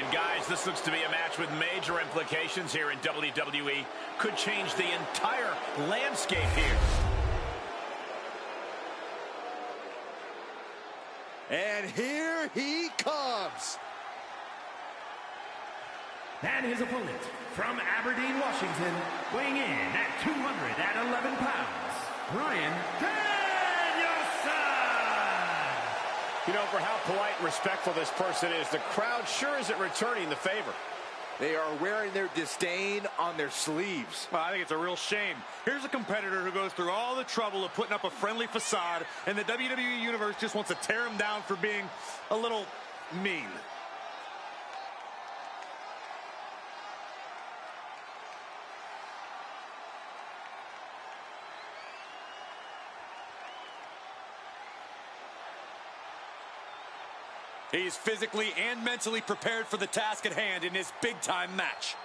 And guys, this looks to be a match with major implications here in WWE. Could change the entire landscape here. And here he comes. And his opponent, from Aberdeen, Washington, weighing in at 211 pounds, Bryan Danielson! You know, for how polite and respectful this person is, the crowd sure isn't returning the favor. They are wearing their disdain on their sleeves. Well, I think it's a real shame. Here's a competitor who goes through all the trouble of putting up a friendly facade, and the WWE Universe just wants to tear him down for being a little mean. He's physically and mentally prepared for the task at hand in this big-time match.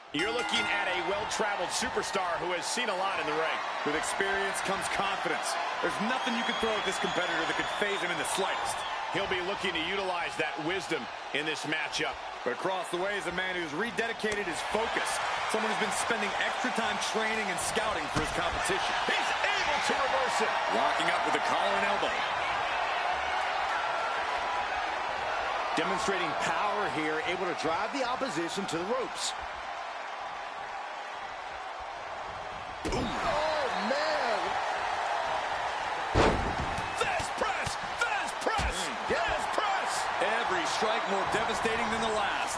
You're looking at a well-traveled superstar who has seen a lot in the ring. With experience comes confidence. There's nothing you can throw at this competitor that could phase him in the slightest. He'll be looking to utilize that wisdom in this matchup. But across the way is a man who's rededicated his focus. Someone who's been spending extra time training and scouting for his competition. He's able to reverse it. Locking up with a collar and elbow. Demonstrating power here, able to drive the opposition to the ropes. Oh, man! Fast press! Fast press! Fast press! Every strike more devastating than the last.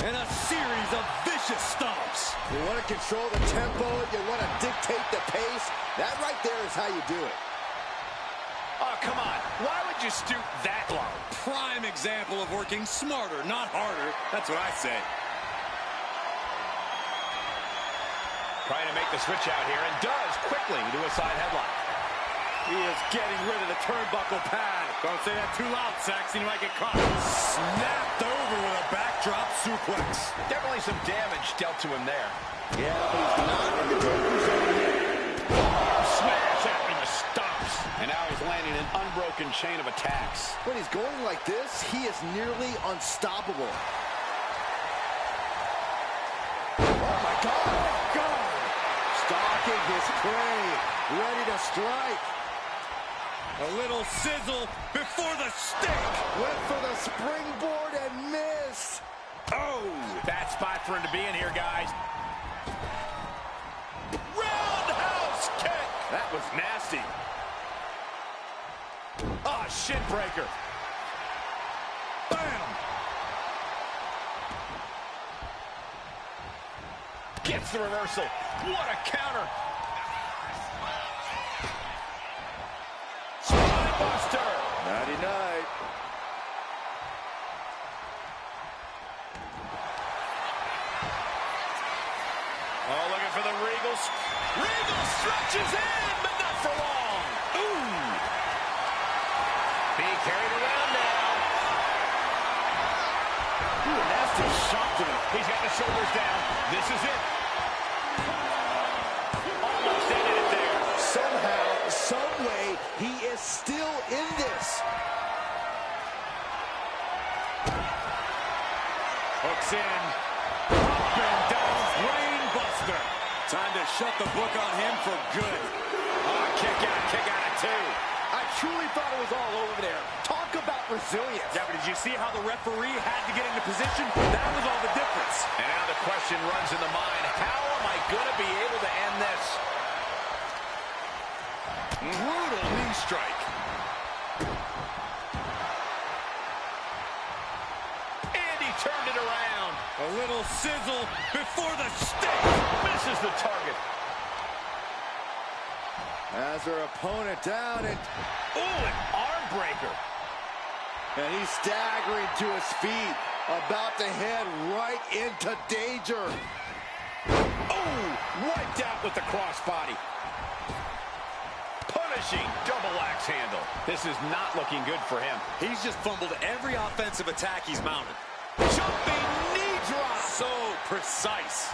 And a series of vicious stomps. You want to control the tempo, you want to dictate the pace. That right there is how you do it. Oh, come on. Why would you stoop that low? Prime example of working smarter, not harder. That's what I say. Trying to make the switch out here, and does quickly to a side headlock. He is getting rid of the turnbuckle pad. Don't say that too loud, Saxon. You might get caught. Snapped over with a backdrop suplex. Definitely some damage dealt to him there. Yeah, but he's not in the danger zone yet. Smash after the stomps. And now he's landing an unbroken chain of attacks. When he's going like this, he is nearly unstoppable. Oh, my God. Stalking his prey, ready to strike. A little sizzle before the stick. Went for the springboard and missed. Oh, bad spot for him to be in here, guys. Roundhouse kick. That was nasty. Ah, shin breaker. Bam. Gets the reversal. What a counter. Spine buster. Nighty-night. Oh, looking for the Regals. Regal stretches in, but not for long. Ooh. Being carried around now. Ooh, a nasty shot to him. He's got the shoulders down. This is it. Almost ended it there. Somehow, some way, he is still in this. Hooks in. Up and down. Brain buster. Time to shut the book on him for good. Oh, kick out at two. I truly thought it was all over there. Talk about resilience. Yeah, but did you see how the referee had to get into position? That was all the difference. And now the question runs in the mind, how am I going to be able to end this? Brutal knee strike. And he turned it around. A little sizzle before the stick. Misses the target. Has her opponent down, and Ooh, an arm breaker. And he's staggering to his feet, about to head right into danger. Oh, wiped out with the crossbody. Punishing double axe handle. This is not looking good for him. He's just fumbled every offensive attack he's mounted. Jumping knee drop. So precise.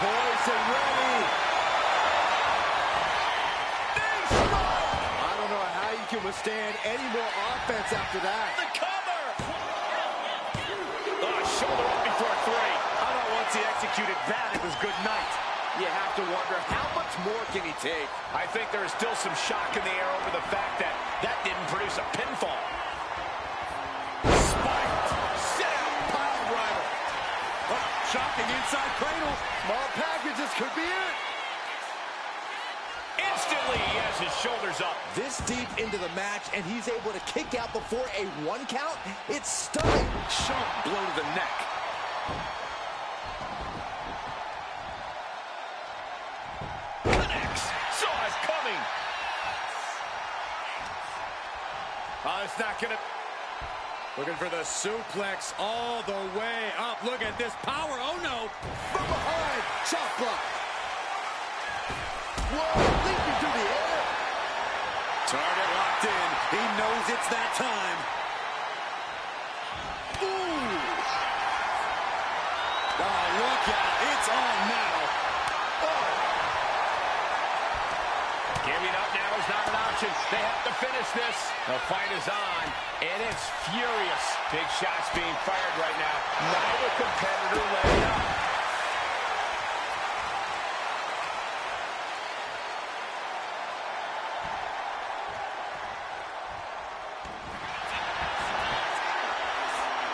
Poised and ready. I don't know how you can withstand any more offense after that. The cover. Oh, shoulder up before three. I thought once he executed that, it was good night. You have to wonder, how much more can he take? I think there is still some shock in the air over the fact that that didn't produce a pinfall. Spiked. Sit out. Pile driver. Oh, shocking inside cradle. Small packages could be it. Instantly, he has his shoulders up. This deep into the match, and he's able to kick out before a 1 count? It's stunning. Sharp blow to the neck. Connects. Saw it coming. Oh, it's not going to... Looking for the suplex all the way up. Look at this power. Oh, no. From behind, chop block. Whoa, leaping through the air. Target locked in. He knows it's that time. Ooh. Oh, look out. It's on now. Giving up now is not an option. They have to finish this. The fight is on, and it's furious. Big shots being fired right now. Neither competitor letting up.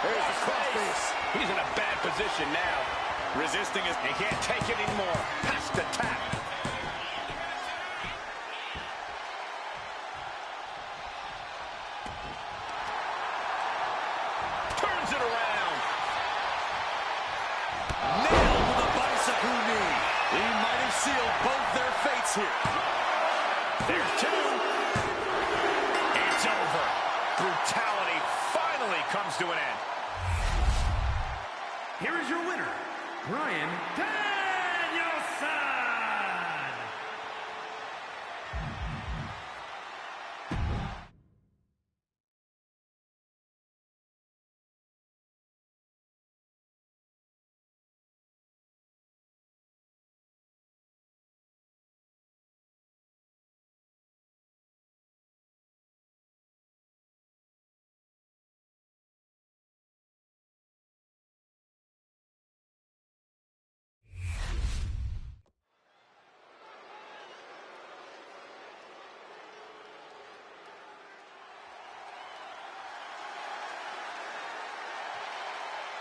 There's the crossface. He's in a bad position now. Resisting his... He can't take it anymore. Has to tap. Turns it around. Nailed with a bicycle knee. He might have sealed both their fates here. There's two. It's over. Brutality finally comes to an end. Here is your winner, Bryan Danielson.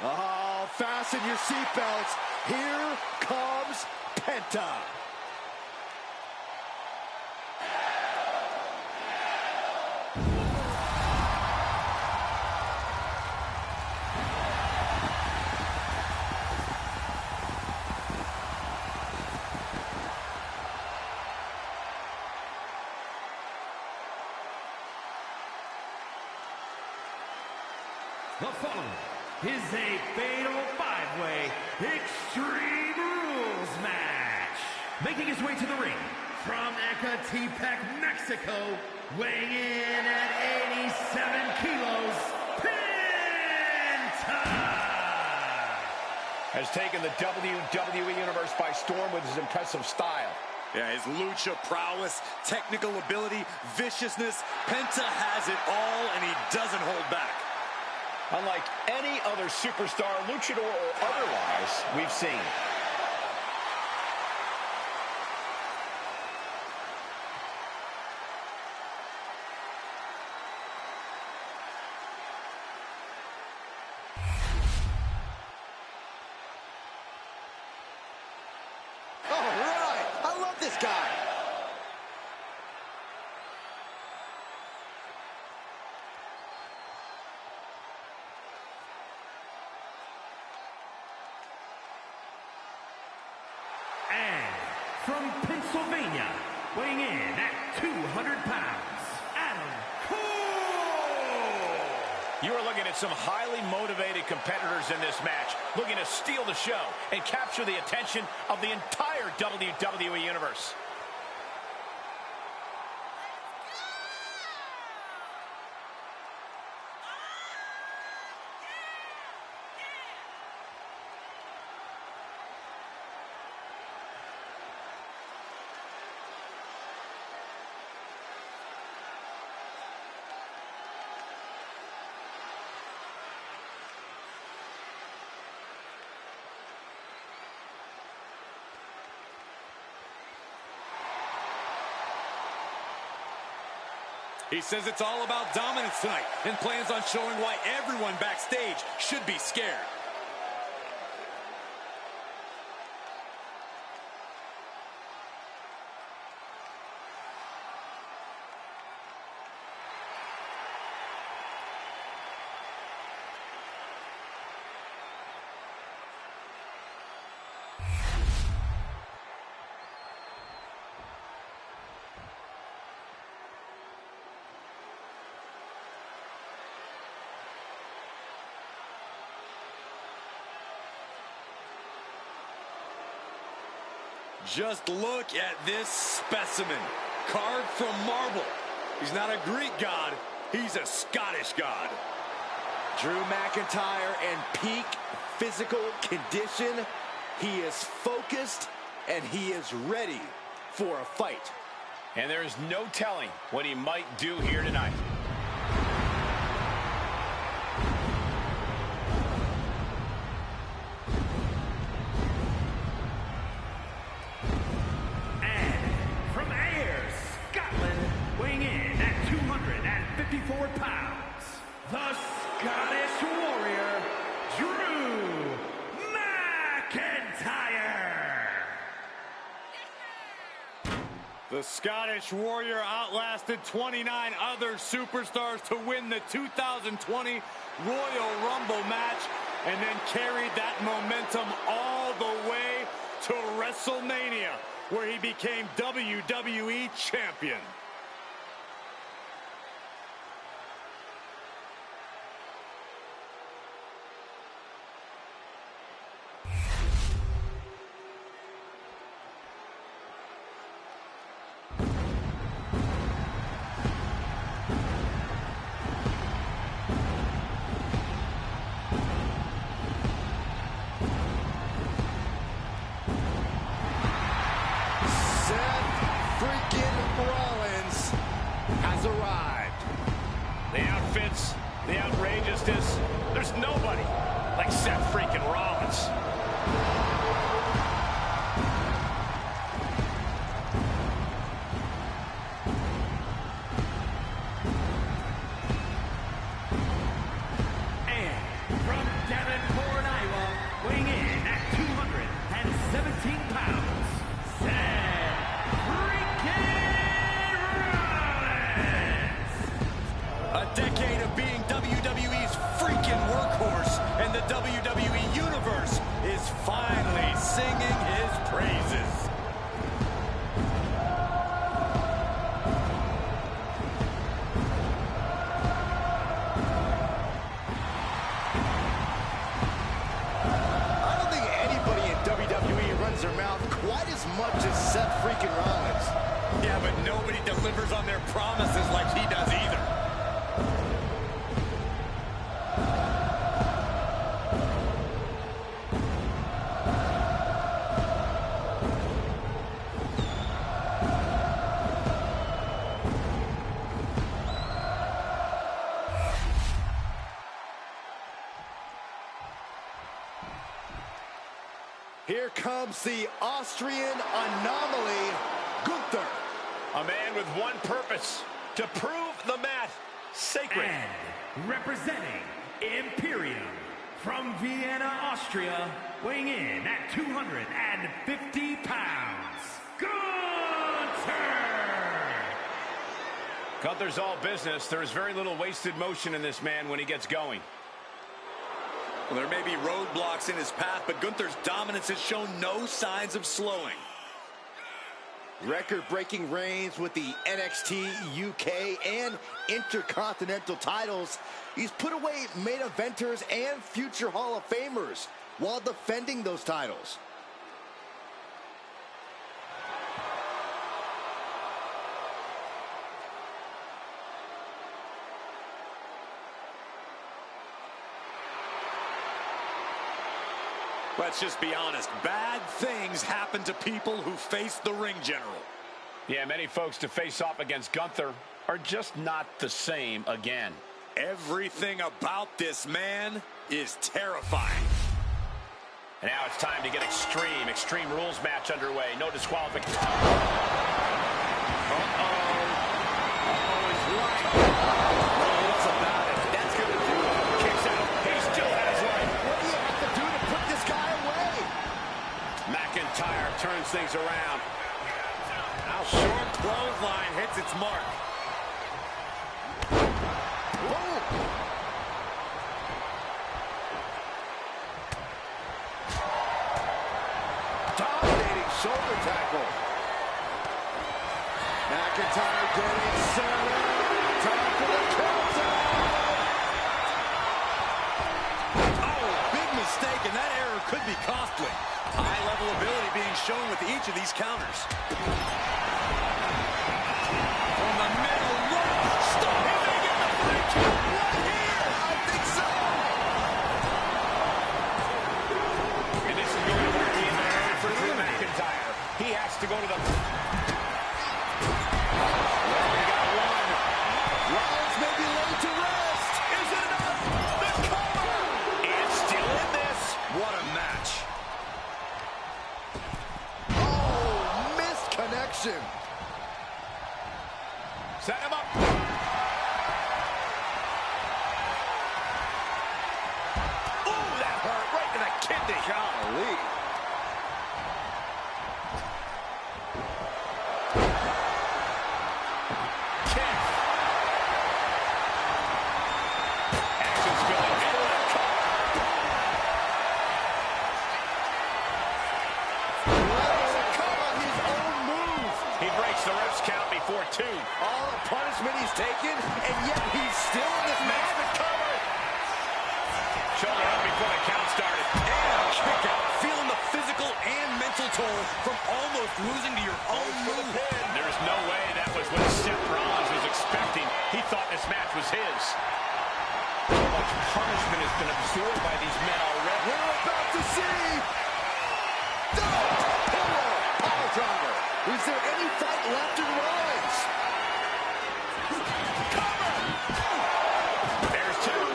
Oh, fasten your seatbelts. Here comes Penta. The following is a fatal 5-way Extreme Rules match. Making his way to the ring from Ecatepec, Mexico, weighing in at 87 kilos, Penta! Has taken the WWE Universe by storm with his impressive style. Yeah, his lucha prowess, technical ability, viciousness. Penta has it all, and he doesn't hold back. Unlike any other superstar, luchador or otherwise, we've seen. All right, I love this guy. And from Pennsylvania, weighing in at 200 pounds, Adam Cole! You are looking at some highly motivated competitors in this match, looking to steal the show and capture the attention of the entire WWE Universe. He says it's all about dominance tonight and plans on showing why everyone backstage should be scared. Just look at this specimen, carved from marble. He's not a Greek god, he's a Scottish god. Drew McIntyre in peak physical condition. He is focused and he is ready for a fight. And there is no telling what he might do here tonight. Pounds, the Scottish Warrior, Drew McIntyre. The Scottish Warrior outlasted 29 other superstars to win the 2020 Royal Rumble match and then carried that momentum all the way to WrestleMania, where he became WWE Champion. The outfits, the outrageousness, there's nobody like Seth freaking Rollins. And from Davenport, Iowa, weighing in at 217 pounds, Seth freaking Rollins. A decade of being WWE's freaking workhorse, and the WWE Universe is finally singing his praises. I don't think anybody in WWE runs their mouth quite as much as Seth freaking Rollins. Yeah, but nobody delivers on their promises like he does either. Here comes the Austrian anomaly, Gunther. A man with one purpose, to prove the mat sacred. And representing Imperium from Vienna, Austria, weighing in at 250 pounds, Gunther! Gunther's all business. There is very little wasted motion in this man when he gets going. Well, there may be roadblocks in his path, but Gunther's dominance has shown no signs of slowing. Record-breaking reigns with the NXT, UK, and Intercontinental titles. He's put away main eventers and future Hall of Famers while defending those titles. Let's just be honest, bad things happen to people who face the ring general. Yeah, many folks to face off against Gunther are just not the same again. Everything about this man is terrifying. And now it's time to get extreme. Extreme Rules match underway. No disqualification. Uh-oh. He's right. No, it's about it. That's going to do it. Kicks out. He still has life. What do you have to do to put this guy away? McIntyre turns things around. Now short clothesline hits its mark. Boom. Dominating shoulder tackle. McIntyre getting set up. Time for the countdown. Oh, big mistake, and that error could be costly. High-level ability being shown with each of these counters. From the middle, look, stop. He may get the break right here. I think so. And this is going to work in there for Drew McIntyre. He has to go to the... Well, we got one. Rollins may be laid to rest. Is it enough? The cover! And still in this. What a match. Oh, missed connection. Set him up. Ooh, that hurt right to the kidney. Golly. Kick. Action's going into the cover. Cover his own move. He breaks the ref's count before two. All the punishment he's taken, and yet he's still in this match. The cover. Shoulder up before the count started. And a kick out. Feeling the physical and mental toll from almost losing to your own move. There's no way that was what Seth Rollins was expecting. He thought this match was his. So much punishment has been absorbed by these men already. We're about to see. Power driver. Is there any fight left in Rollins? Cover! There's two.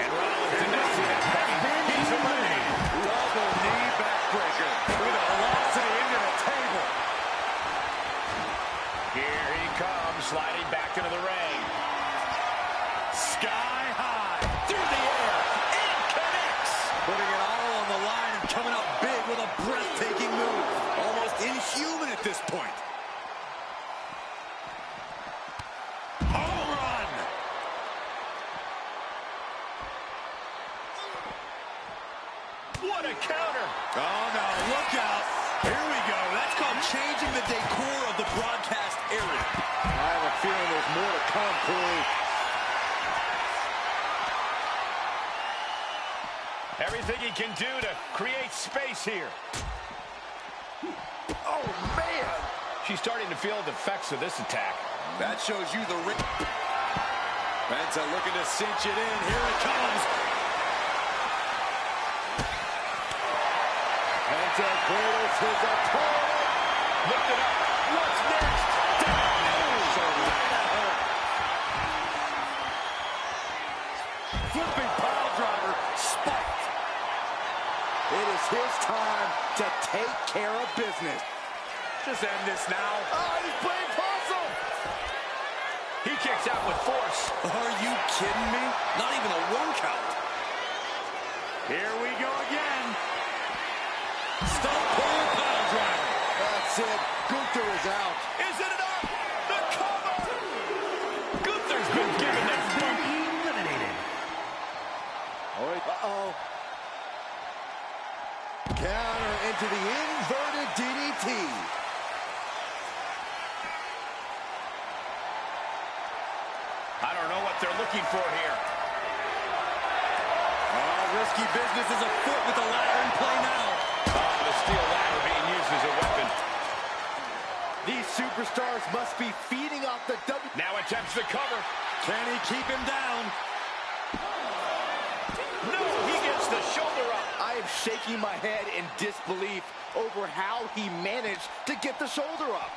And Rollins did not see that coming. He's eliminated. Double knee backbreaker with a velocity into the table. Here he comes, sliding back into the ring. Sky high through the air and connects. Putting it all on the line and coming up big with a breathtaking move. Almost inhuman at this point. Home run. What a counter! Oh no, look out. Here we go. That's called changing the decor of the broadcast area. I have a feeling there's more to come, Corey. Everything he can do to create space here. Oh, man. She's starting to feel the effects of this attack. That shows you the ring. Penta looking to cinch it in. Here it comes. Penta cradles his opponent. Lift it up. What's next? Flipping pile driver. Spiked. It is his time to take care of business. Just end this now. Oh, he's playing possum. He kicks out with force. Are you kidding me? Not even a one count. Here we go again. Stop pull pile driver. That's it. Gunther is out. Is it enough? The cover! Gunther's been given the bump. Eliminated. Uh-oh. Counter into the inverted DDT. they're looking for here. Risky business is afoot with the ladder in play now. The steel ladder being used as a weapon. These superstars must be feeding off the Now attempts the cover. Can he keep him down? No, he gets the shoulder up. I am shaking my head in disbelief over how he managed to get the shoulder up.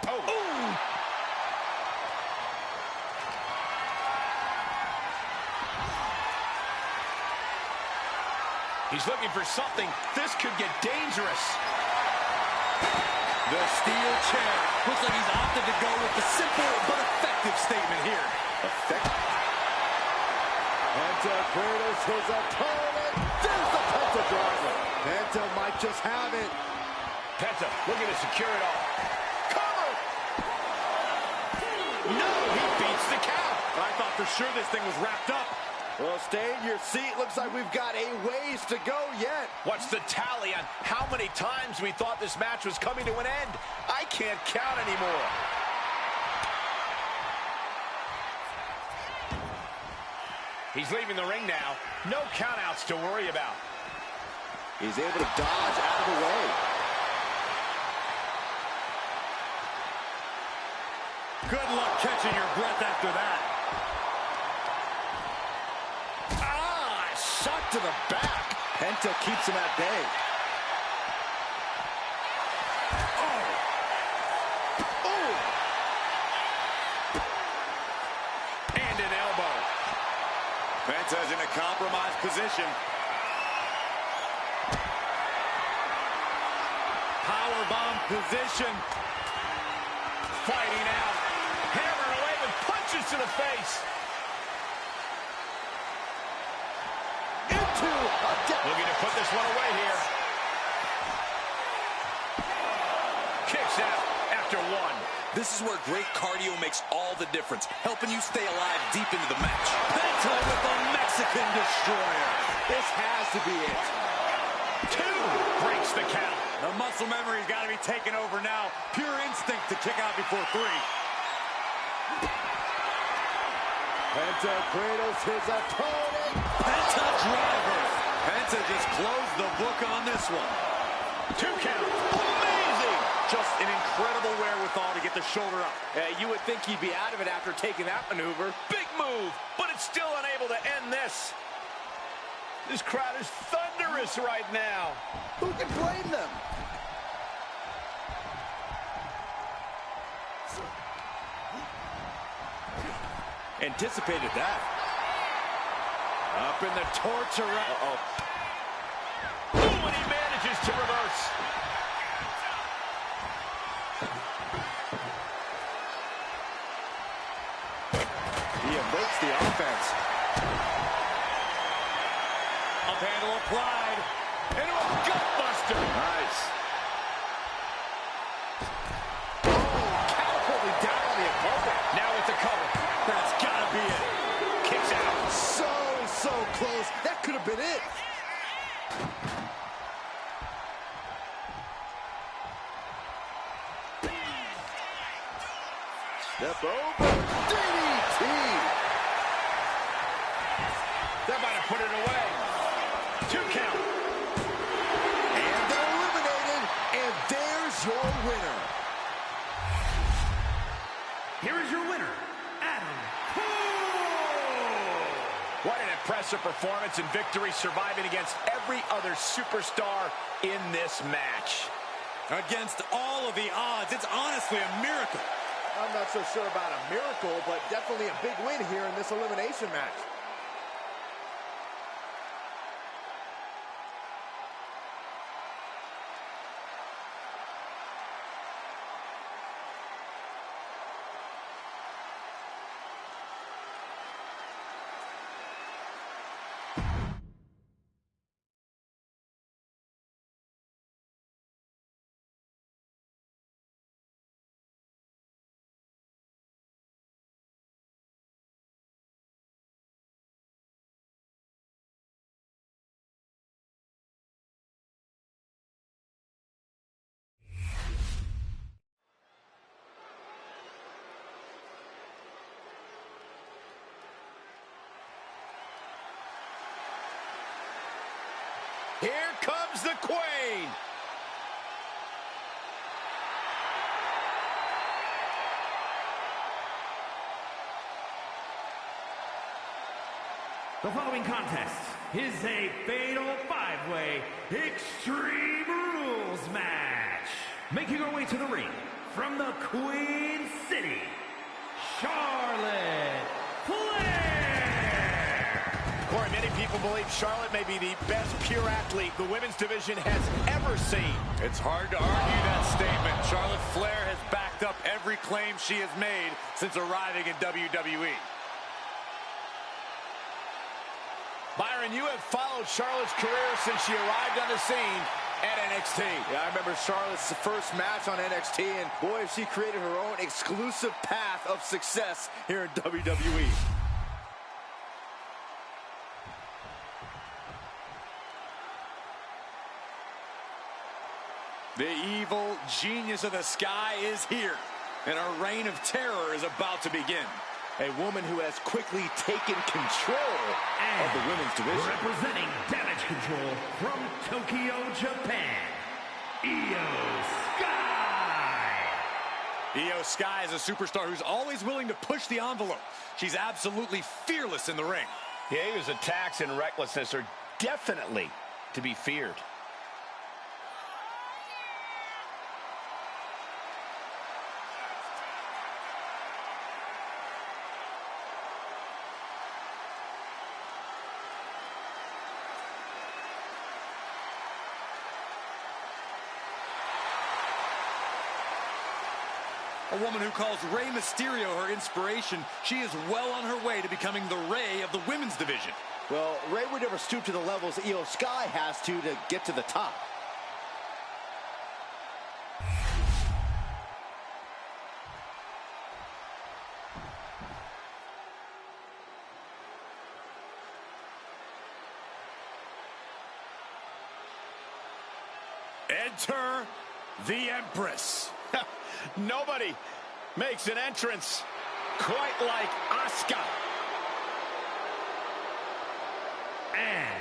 Oh. Ooh. He's looking for something. This could get dangerous. The steel chair. Looks like he's opted to go with the simple but effective statement here. Effective. Penta cradles his opponent. There's the Penta driver. Penta might just have it. Penta looking to secure it all. Cover. No, he beats the count. I thought for sure this thing was wrapped up. Well, stay in your seat. Looks like we've got a ways to go yet. What's the tally on how many times we thought this match was coming to an end? I can't count anymore. He's leaving the ring now. No countouts to worry about. He's able to dodge out of the way. Good luck catching your breath after that. Shot to the back. Penta keeps him at bay. Oh. Oh. And an elbow. Penta's in a compromised position. Powerbomb position. Fighting out. Hammering away with punches to the face. Looking to put this one away here. Kicks out after one. This is where great cardio makes all the difference, helping you stay alive deep into the match. Penta with a Mexican destroyer. This has to be it. Two breaks the count. The muscle memory's got to be taken over now. Pure instinct to kick out before three. Penta cradles his opponent. Penta driver. Penta just closed the book on this one. 2 count. Amazing! Just an incredible wherewithal to get the shoulder up. You would think he'd be out of it after taking that maneuver. Big move, but it's still unable to end this. This crowd is thunderous right now. Who can blame them? Anticipated that. Up in the torture. Uh-oh. Oh, and he manages to reverse. He averts the offense. Up handle applied. Into a gutbuster. Nice. Oh, catapulting down on the opponent. Now with the cover. That's gotta be it. Kicks out. So close. That could have been it. Step over. DDT. That might have put it away. 2 count. And they're eliminated. And there's your winner. Here is your winner, Adam Cole. What an impressive performance and victory, surviving against every other superstar in this match. Against all of the odds, it's honestly a miracle. I'm not so sure about a miracle, but definitely a big win here in this elimination match. is the Queen. The following contest is a fatal five-way Extreme Rules match. Making her way to the ring from the Queen City, Charlotte Flair. Corey, many people believe Charlotte may be the best pure athlete the women's division has ever seen. It's hard to argue that statement. Charlotte Flair has backed up every claim she has made since arriving in WWE. Byron, you have followed Charlotte's career since she arrived on the scene at NXT. Yeah, I remember Charlotte's first match on NXT, and boy, she created her own exclusive path of success here in WWE. The evil genius of the sky is here, and a reign of terror is about to begin. A woman who has quickly taken control of the women's division. Representing Damage Control from Tokyo, Japan, Io Sky. Io Sky is a superstar who's always willing to push the envelope. She's absolutely fearless in the ring. Yeah, Io's attacks and recklessness are definitely to be feared. A woman who calls Rey Mysterio her inspiration, she is well on her way to becoming the Rey of the women's division. Well, Rey would never stoop to the levels Io Sky has to get to the top. Enter the Empress. Nobody makes an entrance quite like Asuka. And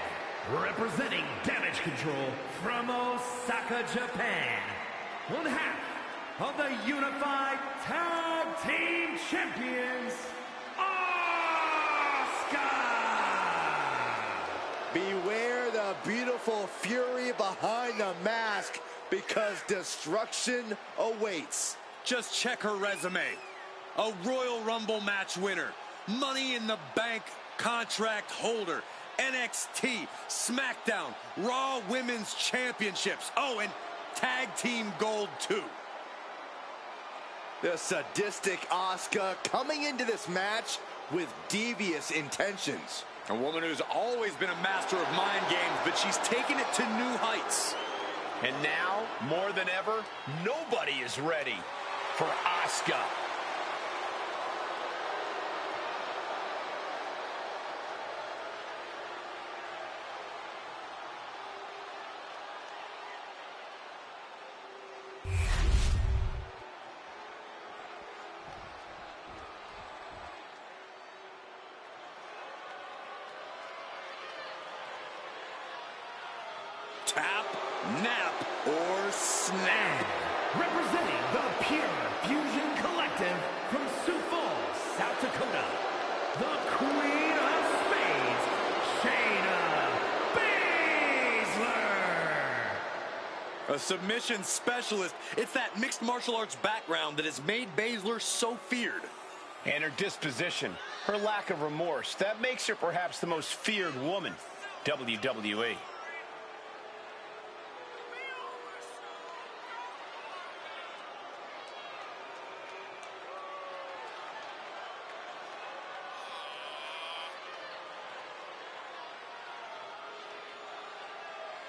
representing Damage Control from Osaka, Japan, one half of the Unified Tag Team Champions, Asuka. Beware the beautiful fury behind the mask, because destruction awaits. Just check her resume. A Royal Rumble match winner, Money in the Bank contract holder, NXT, SmackDown, Raw Women's Championships. Oh, and Tag Team Gold too. The sadistic Asuka coming into this match with devious intentions. A woman who's always been a master of mind games, but she's taken it to new heights. And now, more than ever, nobody is ready for Asuka. Tap, nap, or snap. Representing the Pure Fusion Collective from Sioux Falls, South Dakota, the Queen of Spades, Shayna Baszler. A submission specialist. It's that mixed martial arts background that has made Baszler so feared. And her disposition, her lack of remorse, that makes her perhaps the most feared woman, WWE.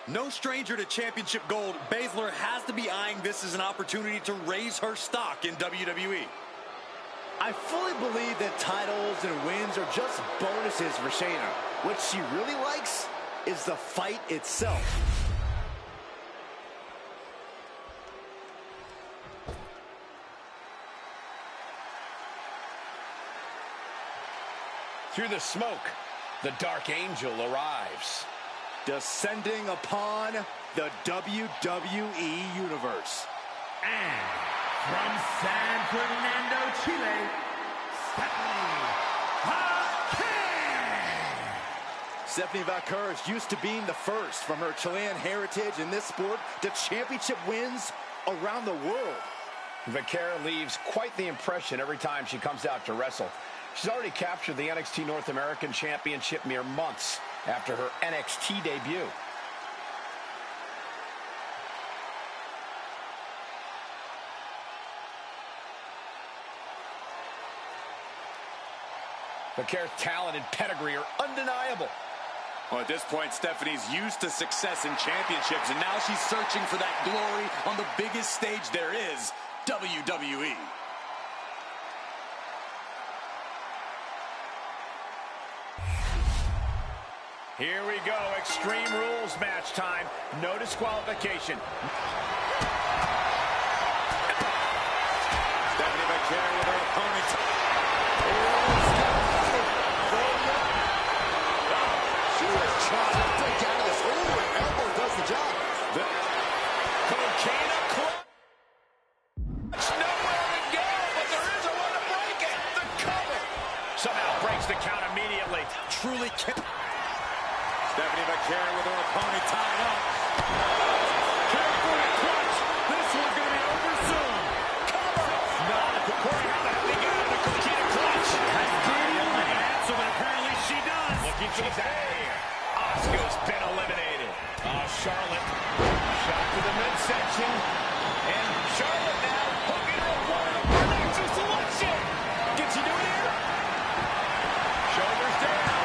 No stranger to championship gold, Baszler has to be eyeing this as an opportunity to raise her stock in WWE. I fully believe that titles and wins are just bonuses for Shayna. What she really likes is the fight itself. Through the smoke, the Dark Angel arrives. descending upon the WWE Universe. And from San Fernando, Chile, Stephanie Valcour is used to being the first from her Chilean heritage in this sport to championship wins around the world. Valcour leaves quite the impression every time she comes out to wrestle. She's already captured the NXT North American Championship mere months after her NXT debut. Valcour's talent and pedigree are undeniable. Well, at this point, Stephanie's used to success in championships, and now she's searching for that glory on the biggest stage there is, WWE. Here we go, Extreme Rules match time. No disqualification. Stephanie Valcour with her opponent. She was trying to break out of this. Oh, her elbow does the job. Cocaine clutch. Nowhere to go, but there is a way to break it. The cover. Somehow breaks the count immediately. Truly can't. Stephanie Valcour with her opponent tied up. Careful with clutch. This one's going to be over soon. Cover. Not at the corner. How the hell they get out of the cocaine clutch? Has Katie only an answer, but apparently she does. Looking she's out of here. Asuka's been eliminated. Charlotte. Shot to the midsection. And Charlotte now hooking her opponent for an extra selection. Can she do it here? Shoulders down.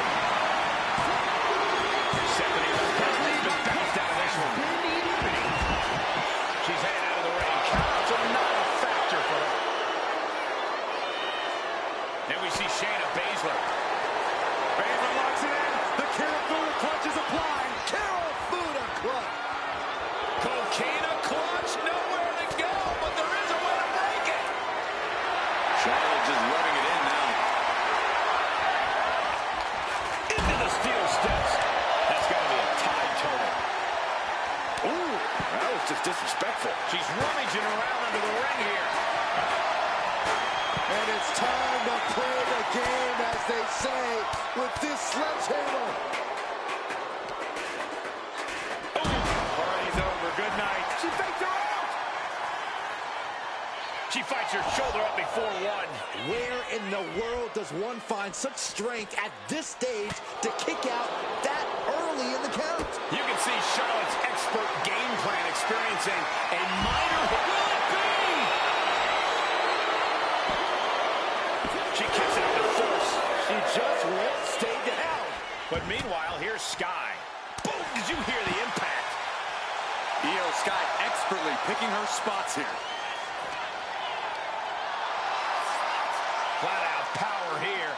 Stephanie has been bounced out of this one. She's headed out of the ring. Counts are not a factor for her. Then we see Shayna Baszler. Baszler locks it in. The Kirifuda clutch is applied. Kirifuda clutch. Cocaine clutch. Nowhere to go, but there is a way to break it. Charlotte just rubbing it in now. Into the steel steps. That's got to be a tie total. Ooh, that was just disrespectful. She's rummaging around under the ring here. And it's time to play the game, as they say, with this sledgehammer. Party's over. Good night. She faked her out. She fights her shoulder up before one. Where in the world does one find such strength at this stage to kick out that early in the count? You can see Charlotte's expert game plan experiencing a minor hit. Will it be? She kicks it out with force. She just won't stay down. But meanwhile, here's Sky. Boom! Did you hear the impact? Io Sky expertly picking her spots here. Flat out power here.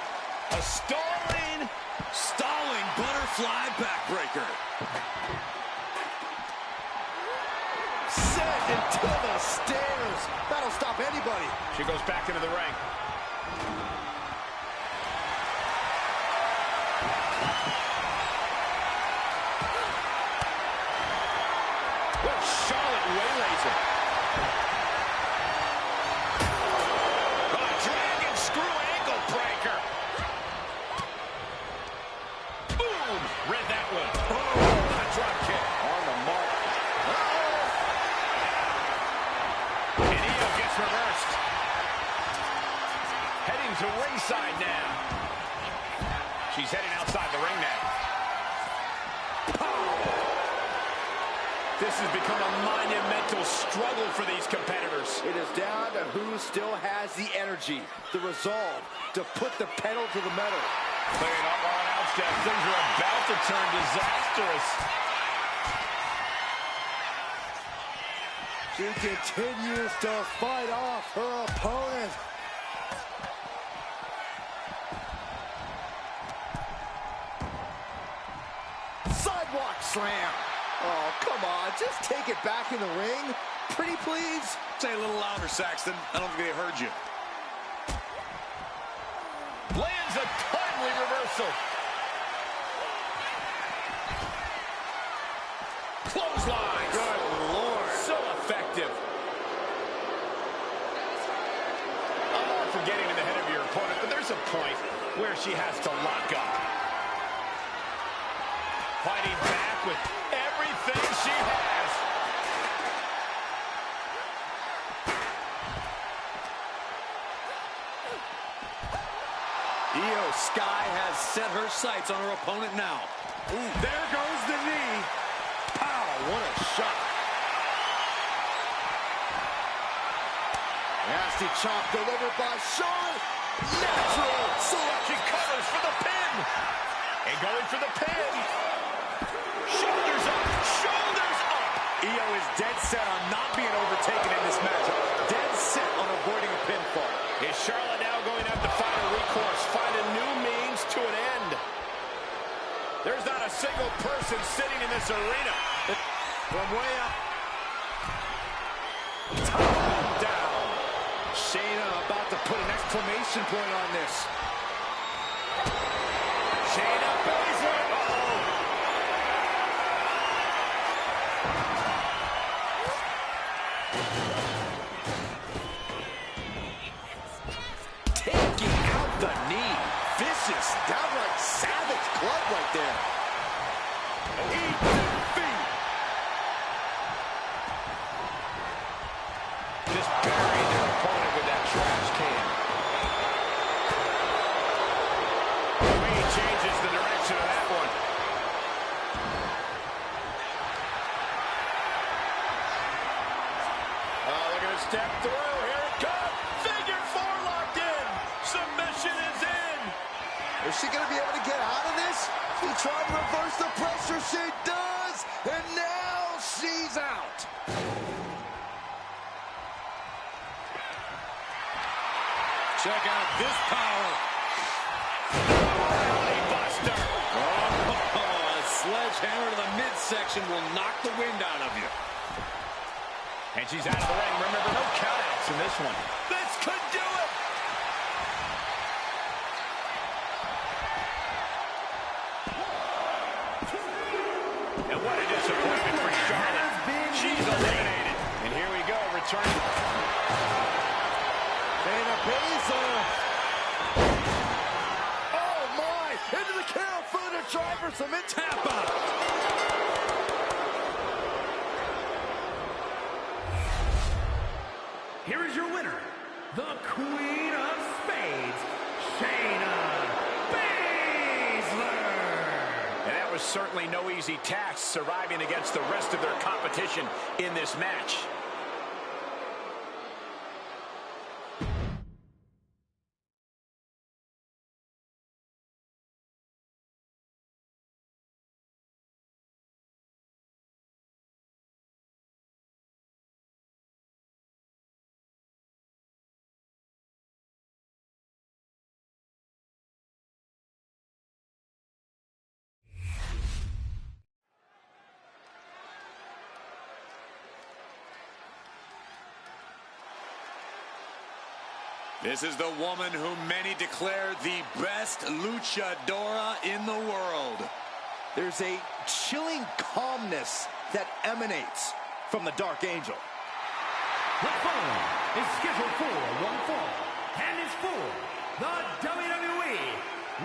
A stalling butterfly backbreaker. Set into the stairs. That'll stop anybody. She goes back into the ring. Well, Charlotte waylays her. Dragon screw ankle breaker. Boom! Read that one. Oh, a drop kick. On the mark. And Io gets reversed. Heading to ringside now. She's heading outside the ring now. This has become a monumental struggle for these competitors. It is down to who still has the energy, the resolve to put the pedal to the metal. Clearing up on outstep. Things are about to turn disastrous. She continues to fight off her opponent. Sidewalk slam. Oh, come on. Just take it back in the ring. Pretty please. Say a little louder, Saxton. I don't think they heard you. Lands a timely reversal. Clotheslines. Good Lord. So effective. I'm all for getting in the head of your opponent, but there's a point where she has to lock up. Fighting back with everything she has. Io Sky has set her sights on her opponent now. Ooh, there goes the knee. Pow, what a shot. Nasty chop delivered by Shawn. Natural She covers for the pin. And going for the pin. Shoulders up. Shoulders up. Io is dead set on not being overtaken in this matchup. Dead set on avoiding a pinfall. Is Charlotte now going to have to find a recourse, find a new means to an end? There's not a single person sitting in this arena. From way up. Top down. Shayna about to put an exclamation point on this. Shayna Baszler. Uh-oh. Taking out the knee. Vicious, downright savage club right there. Eat defeat. Just burying their opponent with that trash can. Queen changes the direction of that one. Oh, look at it step through. Here it comes. Figure four locked in. Submission is in. Is she going to be able to get out of this? She tried to reverse the pressure. She does. And now she's out. Check out this power. Buster. Oh, a sledgehammer to the midsection will knock the wind out of you. And she's out of the ring. Remember, no countouts in this one. This could do it. And what a disappointment for Charlotte. She's eliminated. And here we go, returning. Shayna Baszler. Oh, my. Into the count for the driver. Submit. Tap out. Here is your winner, the Queen of Spades, Shayna Baszler. And that was certainly no easy task, surviving against the rest of their competition in this match. This is the woman whom many declare the best luchadora in the world. There's a chilling calmness that emanates from the Dark Angel. The following is scheduled for one fall, and is for the WWE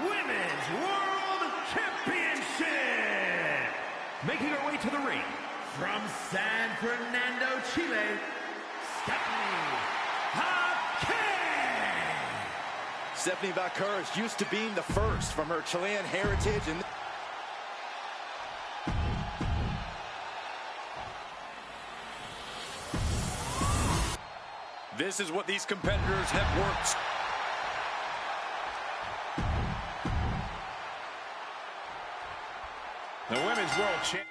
Women's World Championship. Making her way to the ring from San Fernando, Chile, Stephanie Hackett. Stephanie Vaquer is used to being the first from her Chilean heritage. And this is what these competitors have worked. The Women's World Championship.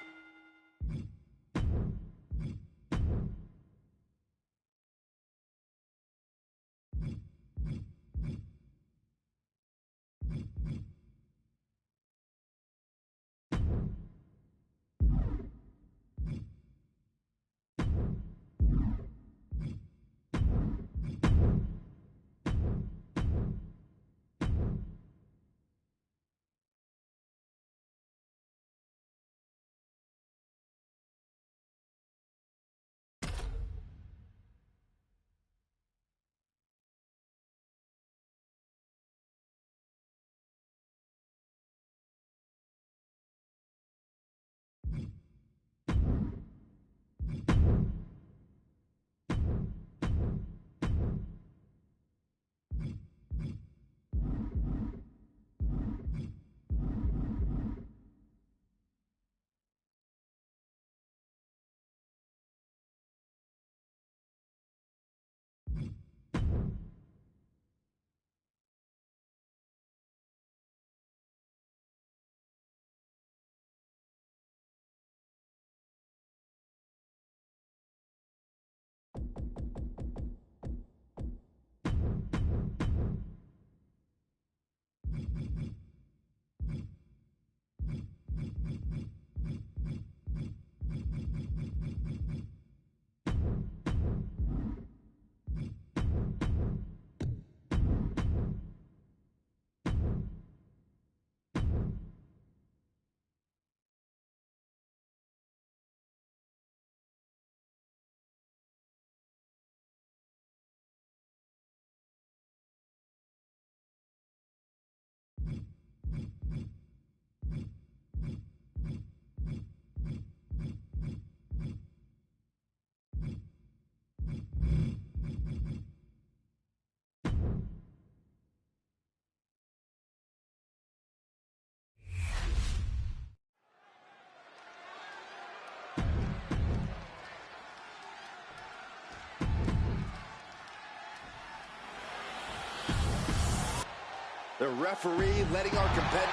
The referee letting our competitor...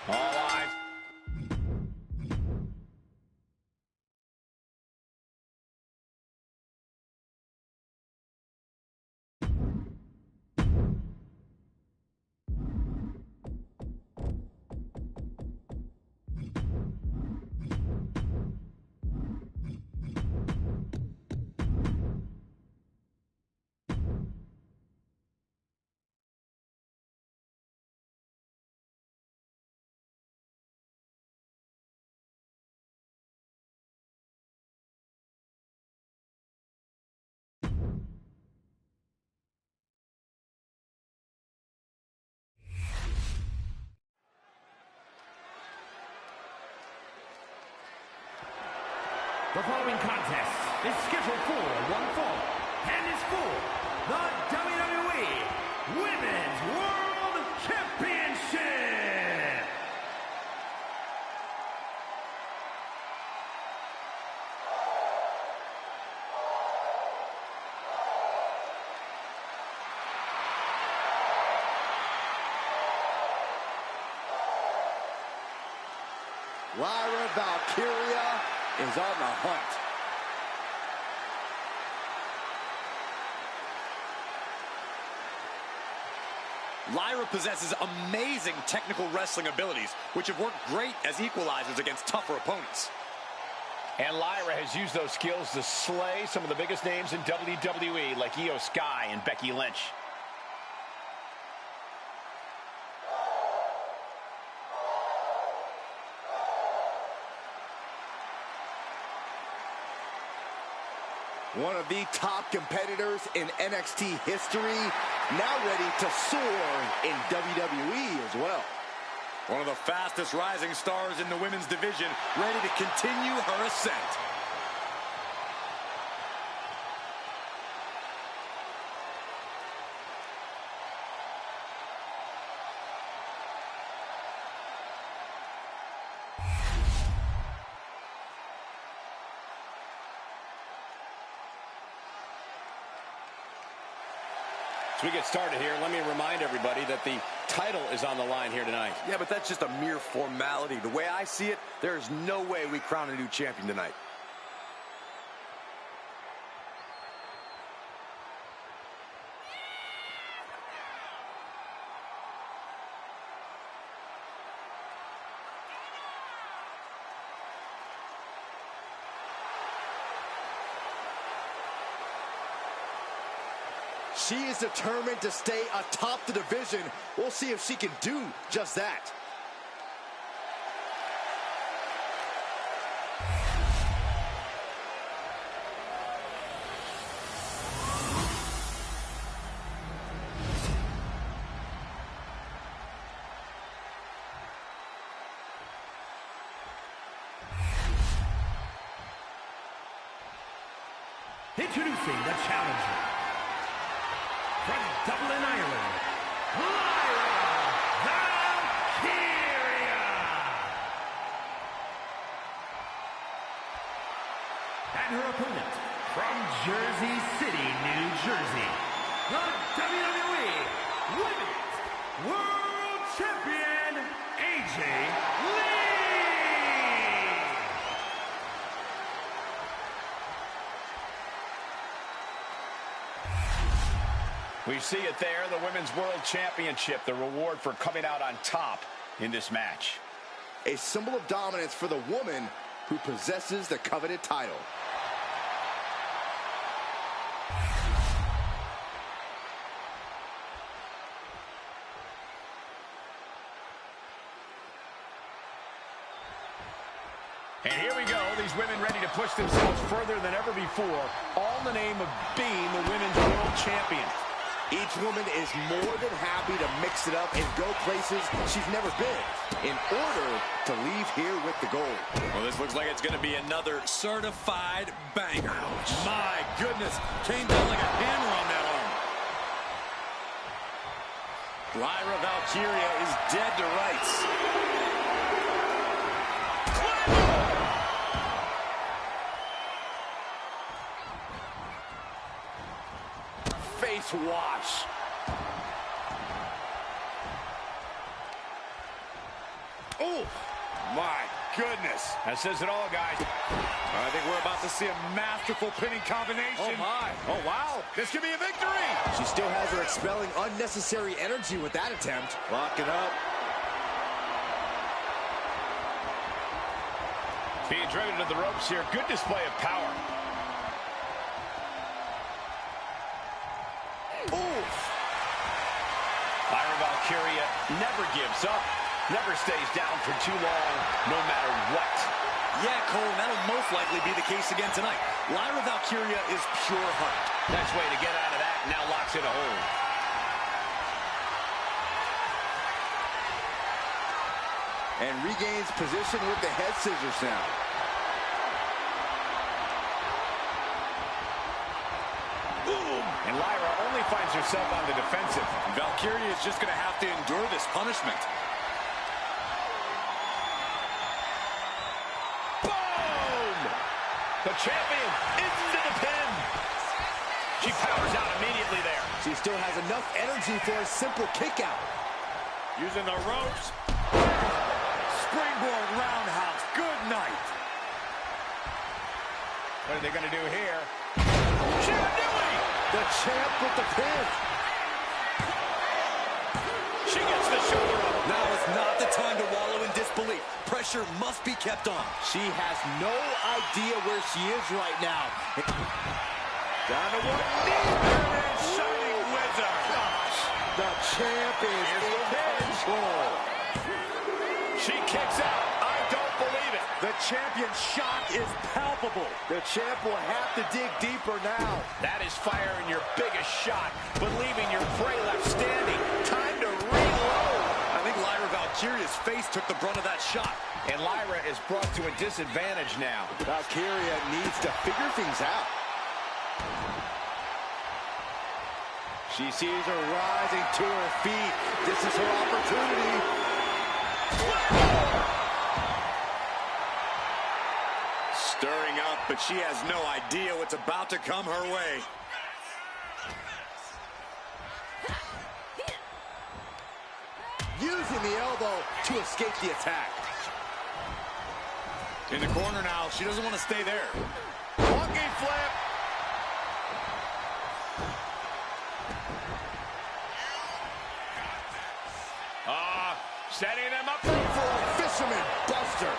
All eyes. The following contest is scheduled for one fall and is for the WWE Women's World Championship. Lyra Valkyria is on the hunt. Lyra possesses amazing technical wrestling abilities, which have worked great as equalizers against tougher opponents. And Lyra has used those skills to slay some of the biggest names in WWE, like Io Sky and Becky Lynch. One of the top competitors in NXT history, now ready to soar in WWE as well. One of the fastest rising stars in the women's division, ready to continue her ascent. As we get started here, let me remind everybody that the title is on the line here tonight. Yeah, but that's just a mere formality. The way I see it, there is no way we crown a new champion tonight. She is determined to stay atop the division. We'll see if she can do just that. Introducing the challenger from Dublin, Ireland, Lyra Valkyria. And her opponent from Jersey City, New Jersey, the WWE Women's World Champion, AJ Lee. We see it there, the Women's World Championship, the reward for coming out on top in this match. A symbol of dominance for the woman who possesses the coveted title. And here we go, these women ready to push themselves further than ever before, all in the name of being the Women's World Champion. Each woman is more than happy to mix it up and go places she's never been in order to leave here with the gold. Well, this looks like it's going to be another certified banger. My goodness, came down like a hammer on that arm. Lyra Valkyria is dead to rights. face wash. Oh, my goodness. That says it all, guys. I think we're about to see a masterful pinning combination. Oh, my. Oh, wow. This could be a victory. She still has her expelling unnecessary energy with that attempt. Locking up. Being driven to the ropes here. Good display of power. Oof. Lyra Valkyria never gives up. Never stays down for too long, no matter what. Yeah, Cole, that'll most likely be the case again tonight. Lyra Valkyria is pure heart. Nice way to get out of that. Now locks in a hold. And regains position with the head scissors now. Boom! And Lyra only finds herself on the defensive. Valkyria is just going to have to endure this punishment. The champion into the pin. She powers out immediately there. She still has enough energy for a simple kick out. Using the ropes. Springboard roundhouse. Good night. What are they going to do here? Shiradui! The champ with the pin. She gets the shoulder up. Now is not the time to wallow in disbelief. Pressure must be kept on. She has no idea where she is right now. Down to one knee. And Shining Wizard. Gosh, the champ is in control. She kicks out. I don't believe it. The champion's shock is palpable. The champ will have to dig deeper now. That is firing your biggest shot, but leaving your prey left standing. Time to reload. I think Lyra Valkyria's face took the brunt of that shot. And Lyra is brought to a disadvantage now. Valkyria needs to figure things out. She sees her rising to her feet. This is her opportunity. Stirring up, but she has no idea what's about to come her way. Using the elbow to escape the attack. In the corner now, she doesn't want to stay there. Monkey flip. Setting them up For a fisherman buster.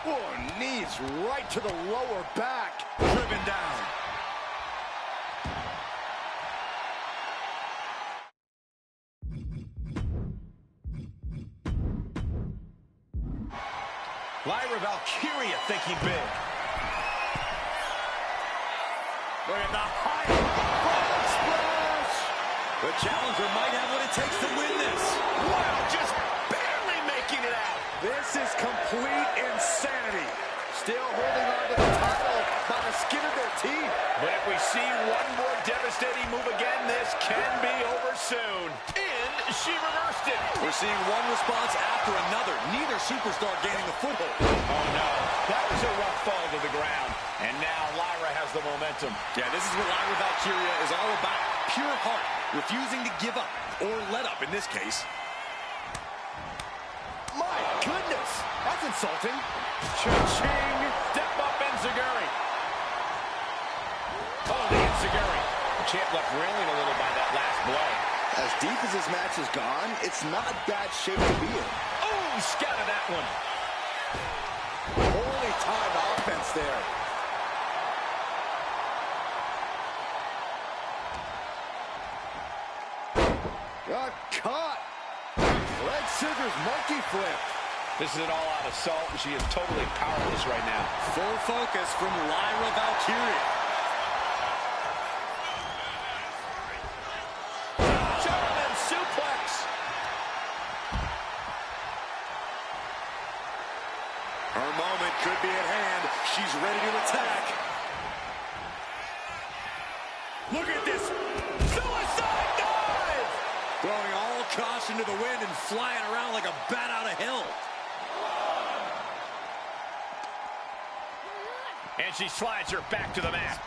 Oh, knees right to the lower back. Driven down. Lyra Valkyria thinking big. Look at the high front splash. The challenger might have what it takes to win this. Wow, just barely making it out. This is complete insanity. Still holding on to the title by the skin of their teeth. But if we see one more devastating move again, this can be over soon. And she reversed it. We're seeing one response after another. Neither superstar gaining a foothold. Oh, no. That was a rough fall to the ground. And now Lyra has the momentum. Yeah, this is what Lyra Valkyria is all about. Pure heart, refusing to give up, or let up in this case. My goodness, that's insulting. Cha-ching! Step up Enziguri. Oh, the Enziguri. The champ left railing a little by that last blow. As deep as this match has gone, it's not bad shape to be in. Oh, he scattered that one. Holy time offense there. Got caught. Leg scissors monkey flip. This is an all-out assault, and she is totally powerless right now. Full focus from Lyra Valkyria. German suplex. Her moment could be at hand. She's ready to attack. Look at this. Suicide dive. Throwing all caution to the wind and flying around like a bat out of hell. And she slides her back to the mat.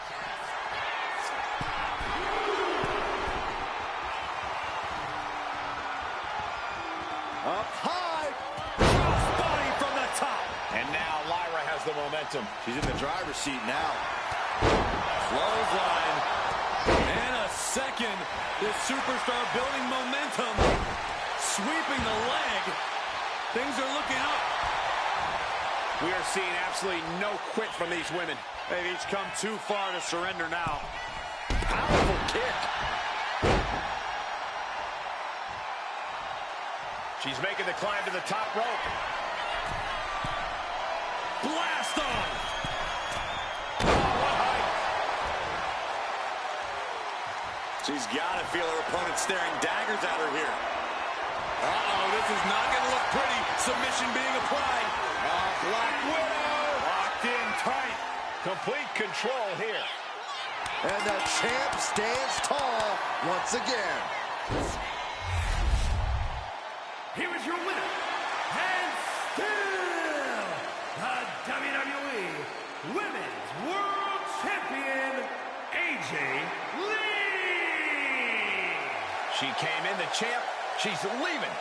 Up high. Crossbody from the top. And now Lyra has the momentum. She's in the driver's seat now. Clothesline. And a second. This superstar building momentum. Sweeping the leg. Things are looking up. We are seeing absolutely no quit from these women. They've each come too far to surrender now. Powerful kick. She's making the climb to the top rope. Blast on. She's got to feel her opponent staring daggers at her here. Uh-oh, this is not going to look pretty. Submission being applied. Black Widow. Locked in tight. Complete control here. And the champ stands tall once again. Here is your winner, and still the WWE Women's World Champion, AJ Lee. She came in the champ. She's leaving.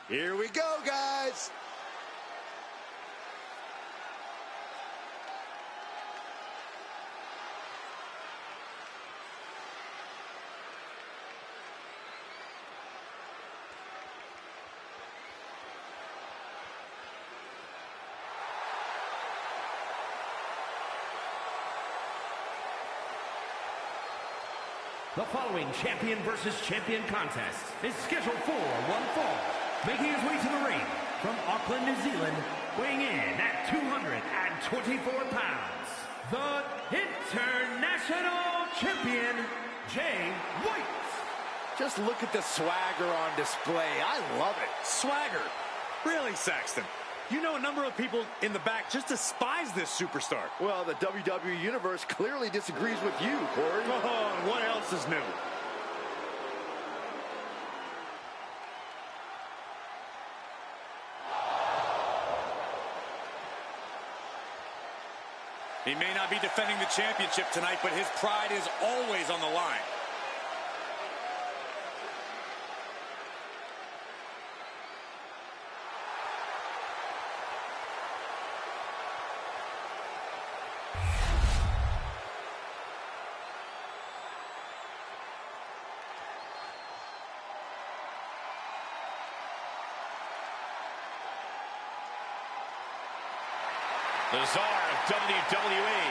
Here we go, guys. The following champion versus champion contest is scheduled for one fall. Making his way to the ring from Auckland, New Zealand, weighing in at 224 pounds, the International Champion, Jay White. Just look at the swagger on display. I love it. Swagger. Really, Saxton? You know a number of people in the back just despise this superstar. Well, the WWE Universe clearly disagrees with you, Corey. Oh, and what else is new? He may not be defending the championship tonight, but his pride is always on the line. The czar of WWE,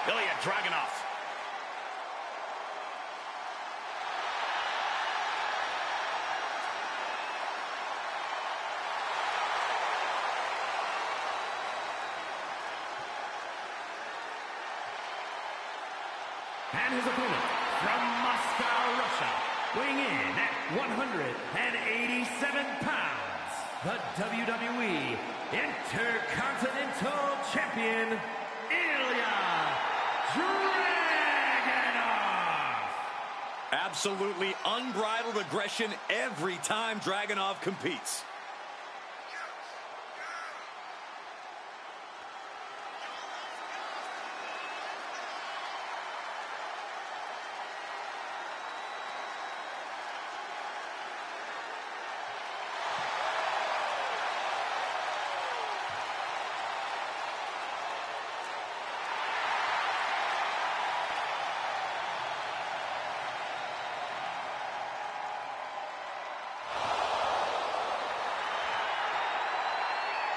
Ilya Dragunov. And his opponent from Moscow, Russia, weighing in at 187 pounds, the WWE Intercontinental Champion, Ilya Dragunov. Absolutely unbridled aggression every time Dragunov competes.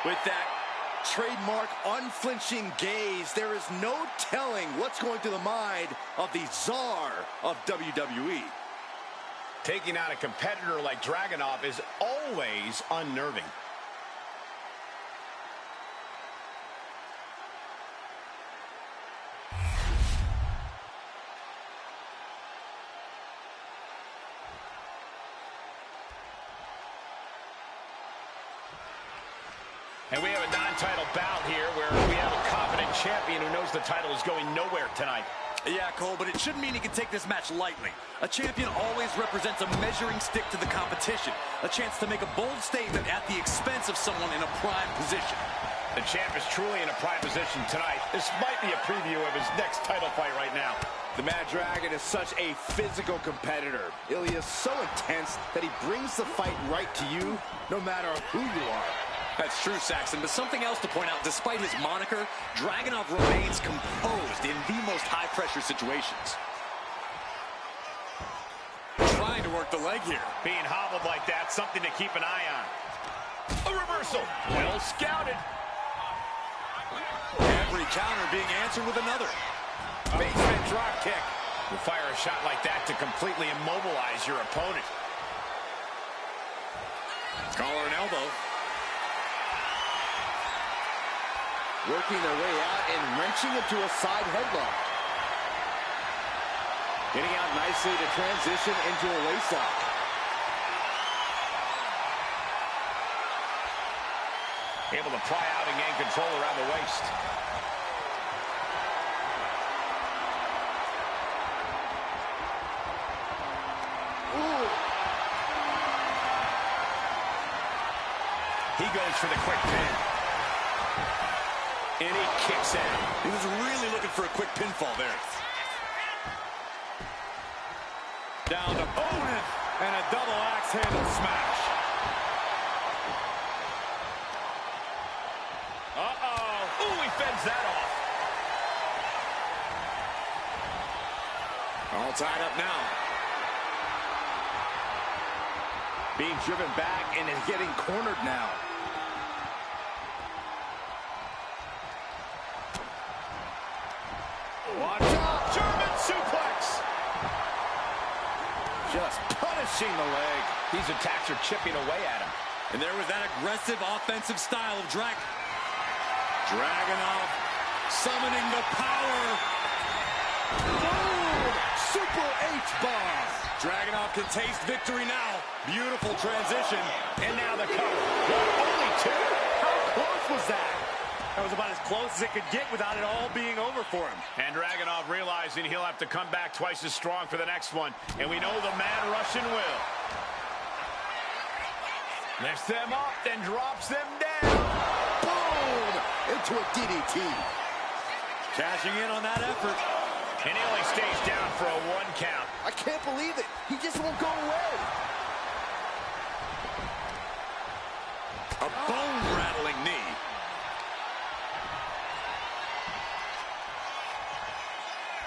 With that trademark unflinching gaze, there is no telling what's going through the mind of the czar of WWE. Taking out a competitor like Dragunov is always unnerving. And we have a non-title bout here where we have a confident champion who knows the title is going nowhere tonight. Yeah, Cole, but it shouldn't mean he can take this match lightly. A champion always represents a measuring stick to the competition. A chance to make a bold statement at the expense of someone in a prime position. The champ is truly in a prime position tonight. This might be a preview of his next title fight right now. The Mad Dragon is such a physical competitor. Ilya is so intense that he brings the fight right to you, no matter who you are. That's true, Saxon, but something else to point out, despite his moniker, Dragunov remains composed in the most high-pressure situations. Trying to work the leg here. Being hobbled like that, something to keep an eye on. A reversal. Well scouted. Every counter being answered with another. Basement drop kick. You fire a shot like that to completely immobilize your opponent. Collar and elbow. Working their way out and wrenching into a side headlock. Getting out nicely to transition into a waistlock. Able to pry out and gain control around the waist. Ooh. He goes for the quick pin. And he kicks out. He was really looking for a quick pinfall there. Down to opponent and a double axe handle smash. Uh-oh. Ooh, he fends that off. All tied up now. Being driven back and is getting cornered now. Watch out. German suplex. Just punishing the leg. These attacks are chipping away at him. And there was that aggressive offensive style of Dragunov summoning the power. Boom! Super H-bomb. Dragunov can taste victory now. Beautiful transition. And now the cover. Only two? How close was that? That was about as close as it could get without it all being over for him. And Dragunov realizing he'll have to come back twice as strong for the next one. And we know the Mad Russian will. Lifts them up, then drops them down. Boom! Into a DDT. Cashing in on that effort. And he only stays down for a 1 count. I can't believe it. He just won't go away. A bone-rattling knee.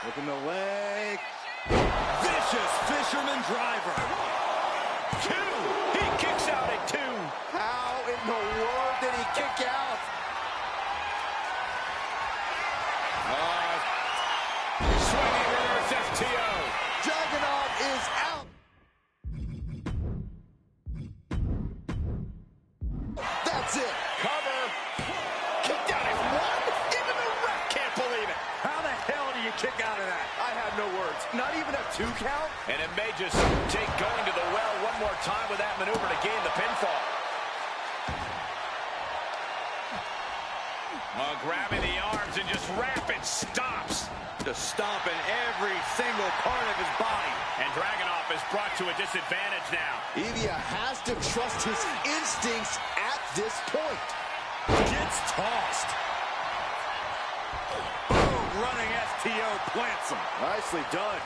Looking the leg. Vicious fisherman driver. 2. He kicks out at 2. How in the world did he kick out? Swinging reverse FTO. Dragunov is out. That's it. Cover. Kicked out at 1. Even the ref can't believe it. How the hell do you kick out of that? I have no words. Not even a 2 count? And it may just take going to the well one more time with that maneuver to gain the pinfall. Grabbing the arms and just rapid stops. Just stomping every single part of his body. And Dragunov is brought to a disadvantage now. Ilya has to trust his instincts at this point. Gets tossed. Boom, running STO plants him. Nicely done.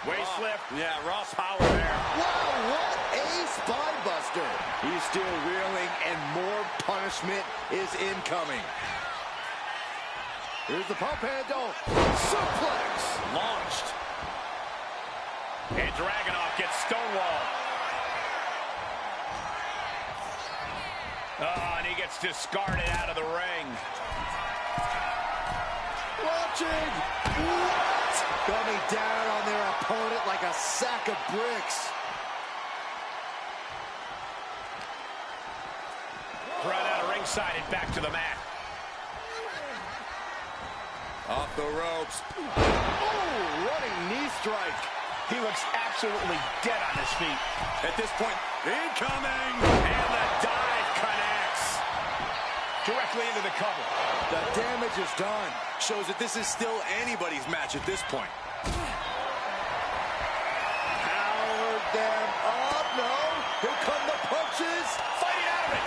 Waist lift. Yeah, raw power there. Wow, what a spine buster. He's still reeling and more punishment is incoming. Here's the pump handle. Suplex. Launched. And Dragunov gets stonewalled. Oh, and he gets discarded out of the ring. Watching. What? Coming down on their opponent like a sack of bricks. Right out of ringside and back to the mat. Off the ropes. Oh, running knee strike. He looks absolutely dead on his feet. At this point, incoming! And the dive connects. Directly into the cover. The damage is done. Shows that this is still anybody's match at this point. Powered them up. No. Here come the punches. Fighting out of it.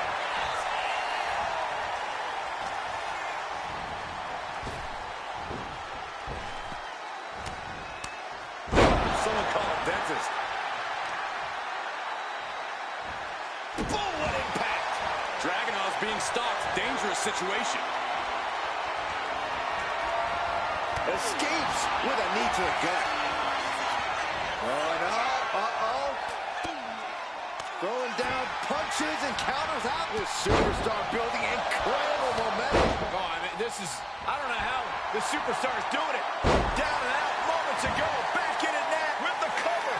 Someone call a dentist. Boom, what impact. Dragunov's being stalked. Dangerous situation. Escapes with a knee to the gut. Going up. Uh-oh. Throwing down punches and counters out. This superstar building incredible momentum. Oh, I mean, I don't know how the superstar's doing it. Down and out moments ago. Back in it now with the cover.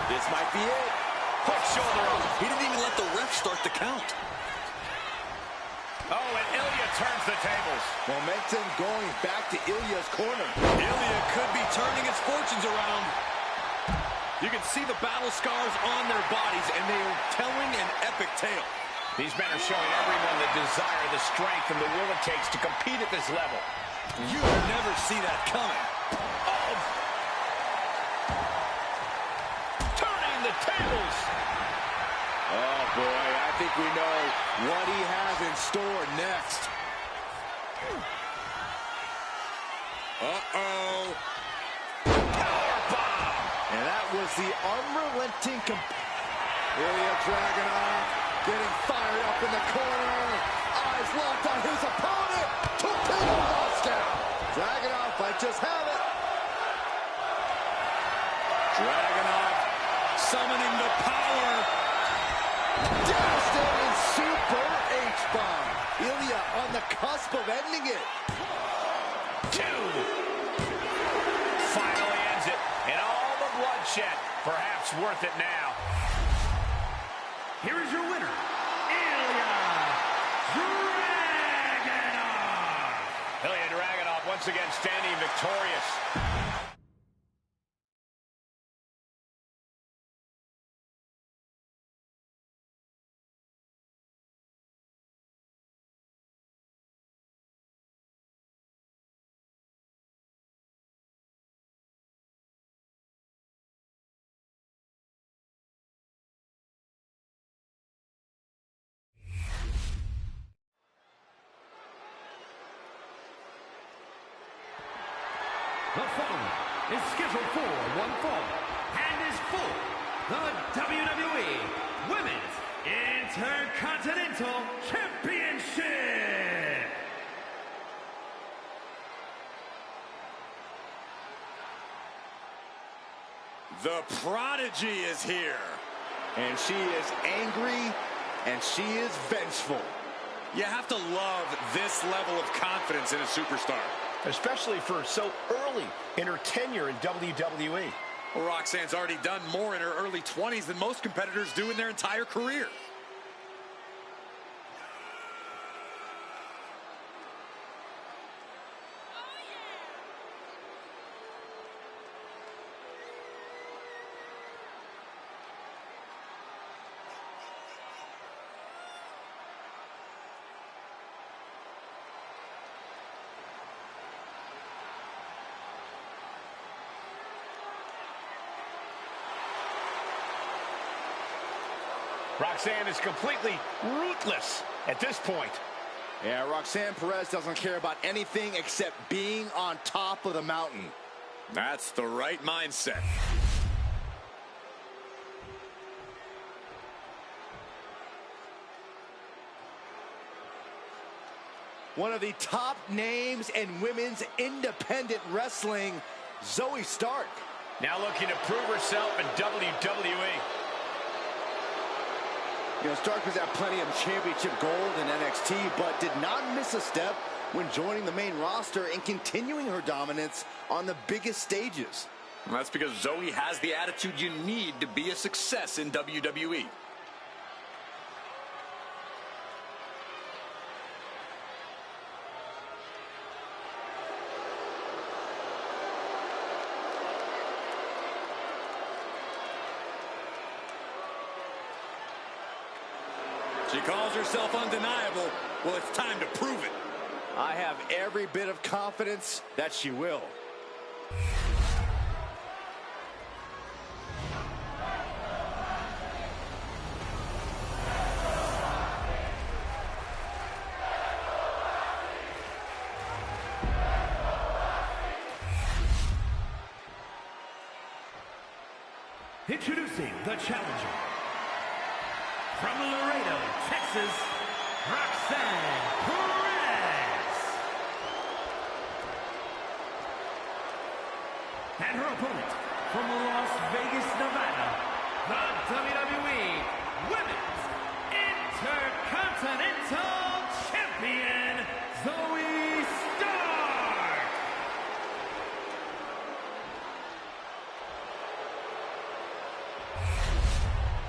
This might be it. Quick shoulder up. He didn't even let the ref start the count. Oh, and Ilya turns the tables. Momentum going back to Ilya's corner. Ilya could be turning his fortunes around. You can see the battle scars on their bodies, and they are telling an epic tale. These men are showing everyone the desire, the strength, and the will it takes to compete at this level. You never see that coming. Oh. Turning the tables. Oh, boy, I think we know what he has in store next. Uh-oh. Powerbomb. And that was the unrelenting Ilya Dragunov getting fired up in the corner. Eyes locked on his opponent. Torpedo knockout. Dragunov might just have it. Dragunov summoning the power. Devastating super H-bomb. Ilya on the cusp of ending it. 2. Finally ends it. And all the bloodshed, perhaps worth it now. Here is your winner, Ilya Dragunov. Ilya Dragunov once again standing victorious. The following is scheduled for one fall and is for the WWE Women's Intercontinental Championship. The Prodigy is here. And she is angry, and she is vengeful. You have to love this level of confidence in a superstar. Especially for so early in her tenure in WWE. Well, Roxanne's already done more in her early 20s than most competitors do in their entire career. Roxanne is completely ruthless at this point. Yeah, Roxanne Perez doesn't care about anything except being on top of the mountain. That's the right mindset. One of the top names in women's independent wrestling, Zoe Stark. Now looking to prove herself in WWE. You know, Stark was at plenty of championship gold in NXT, but did not miss a step when joining the main roster and continuing her dominance on the biggest stages. Well, that's because Zoe has the attitude you need to be a success in WWE. She calls herself undeniable. Well, it's time to prove it. I have every bit of confidence that she will. Introducing the challenger, from Laredo, Texas, Roxanne Perez. And her opponent, from Las Vegas, Nevada, the WWE Women's Intercontinental Champion, Zoe Stark.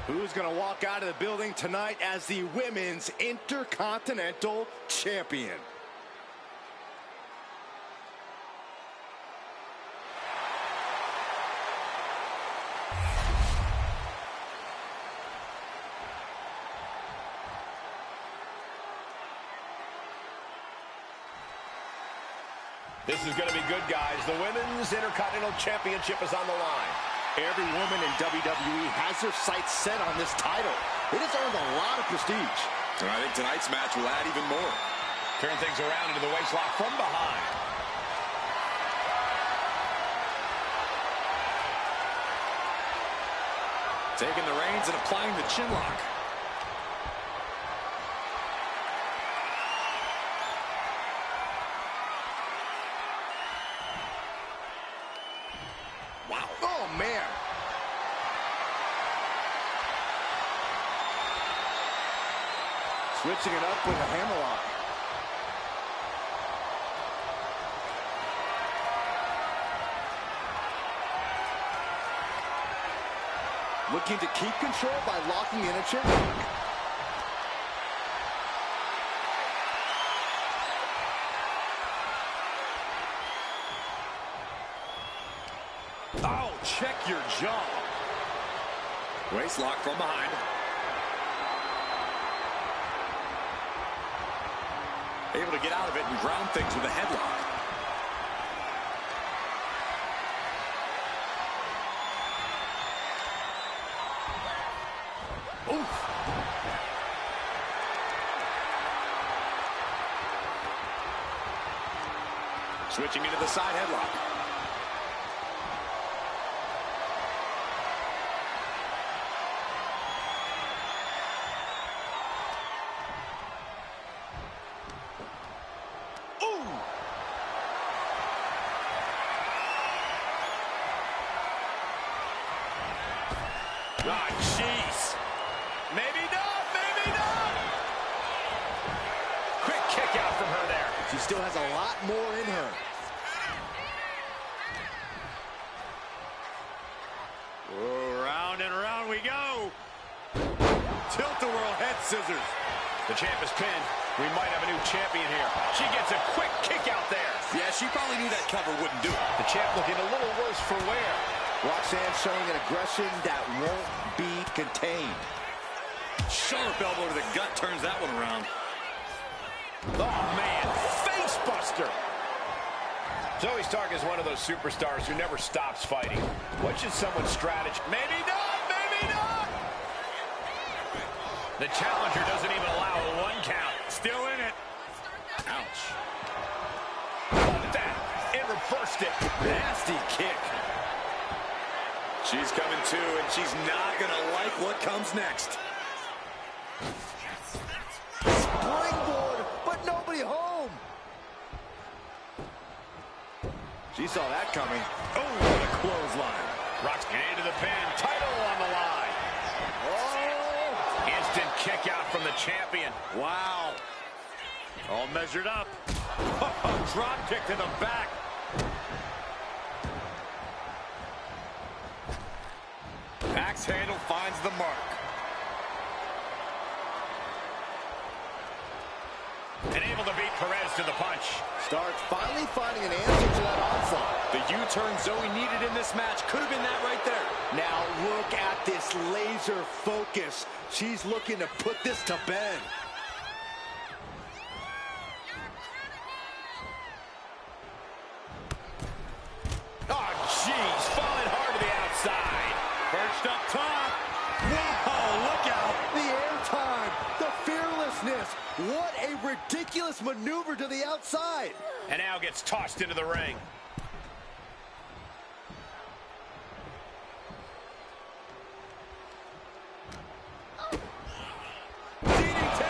Who's going to walk out of the building tonight as the Women's Intercontinental Champion? This is going to be good, guys. The Women's Intercontinental Championship is on the line. Every woman in WWE has their sights set on this title. It has earned a lot of prestige. And I think tonight's match will add even more. Turn things around into the waist lock from behind. Taking the reins and applying the chin lock. Wow. Oh, man. Switching it up with a hammerlock. Looking to keep control by locking in a chin lock. Oh, check your jaw. Waist lock from behind. Able to get out of it and ground things with a headlock. Oof. Switching into the side headlock. Ah, jeez. Maybe not, maybe not. Quick kick out from her there. She still has a lot more in her. Whoa, round and round we go. Tilt-a-whirl head scissors. The champ is pinned. We might have a new champion here. She gets a quick kick out there. Yeah, she probably knew that cover wouldn't do it. The champ looking a little worse for wear. Roxanne showing an aggression that won't be contained. Sharp elbow to the gut turns that one around. Oh, man. Face buster. Zoe Stark is one of those superstars who never stops fighting. What should someone's strategy? Maybe not, maybe not. The challenger doesn't even allow a one count. Still in it. Ouch. Look at that. It reversed it. Nasty kick. She's coming to, and she's not going to like what comes next. Springboard, but nobody home. She saw that coming. Oh, what a clothesline. Rock's into the pin. Title on the line. Oh! Instant kick out from the champion. Wow. All measured up. Drop kick to the back. Axe handle finds the mark. And able to beat Perez to the punch. Starks finally finding an answer to that onslaught. The U-turn Zoe needed in this match could have been that right there. Now look at this laser focus. She's looking to put this to bed. Oh, jeez, falling hard to the outside. Perched up top. Whoa, look out. The airtime, the fearlessness. What a ridiculous maneuver to the outside. And now gets tossed into the ring. DDT.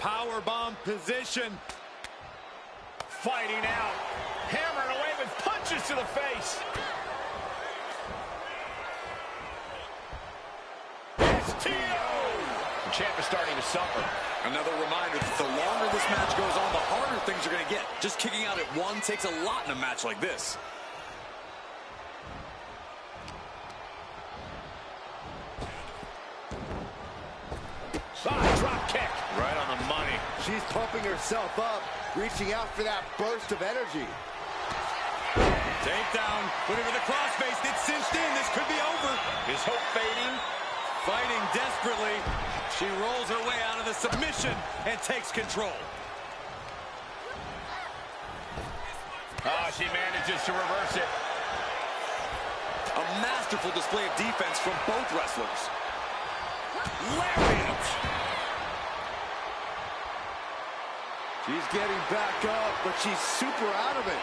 Powerbomb position. Fighting out. Hammering away with punches to the face. The champ is starting to suffer. Another reminder that the longer this match goes on, the harder things are going to get. Just kicking out at one takes a lot in a match like this. Drop kick. Right on the money. She's pumping herself up, reaching out for that burst of energy. Takedown. Looking for the crossface. It's cinched in. This could be over. His hope fading. Fighting desperately. She rolls her way out of the submission and takes control. Oh, she manages to reverse it. A masterful display of defense from both wrestlers. Lariat. She's getting back up, but she's super out of it.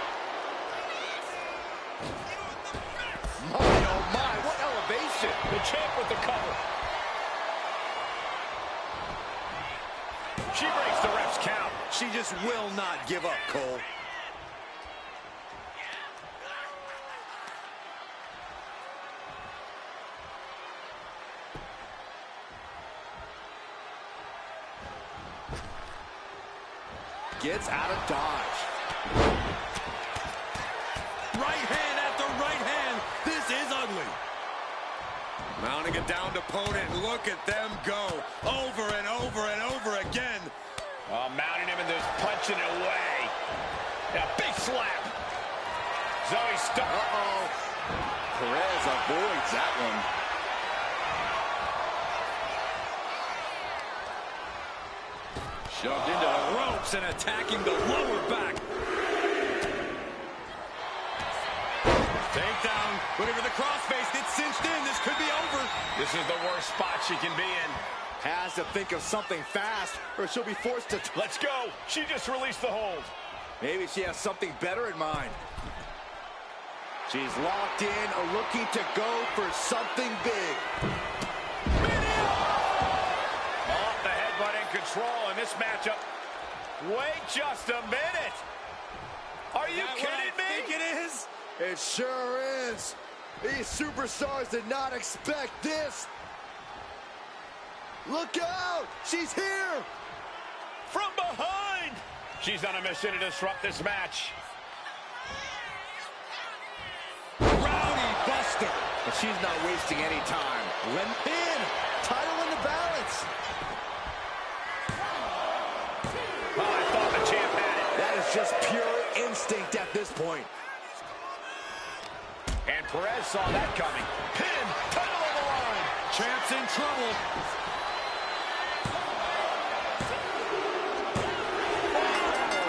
My, oh my, what elevation. The champ with the cover. She breaks the ref's count. She just will not give up, Cole. Gets out of dodge. Right hand after right hand. This is ugly. Mounting a downed opponent. Look at them go. Over and over and over again. Mounting him and just punching it away. A big slap. Zoe stuck. Uh-oh. Perez avoids that one. Shoved into the ropes and attacking the lower back. Takedown. Looking for the crossface. It's cinched in. This could be over. This is the worst spot she can be in. Has to think of something fast, or she'll be forced to... Let's go. She just released the hold. Maybe she has something better in mind. She's locked in, looking to go for something big. Off the headbutt in control in this matchup. Wait just a minute. Are you kidding me? I think it is. It sure is. These superstars did not expect this. Look out! She's here! From behind! She's on a mission to disrupt this match. Rowdy Buster! But she's not wasting any time. Len pin! Title in the balance! Oh, I thought the champ had it. That is just pure instinct at this point. And Perez saw that coming. Pin! Title on the line! Champ's in trouble.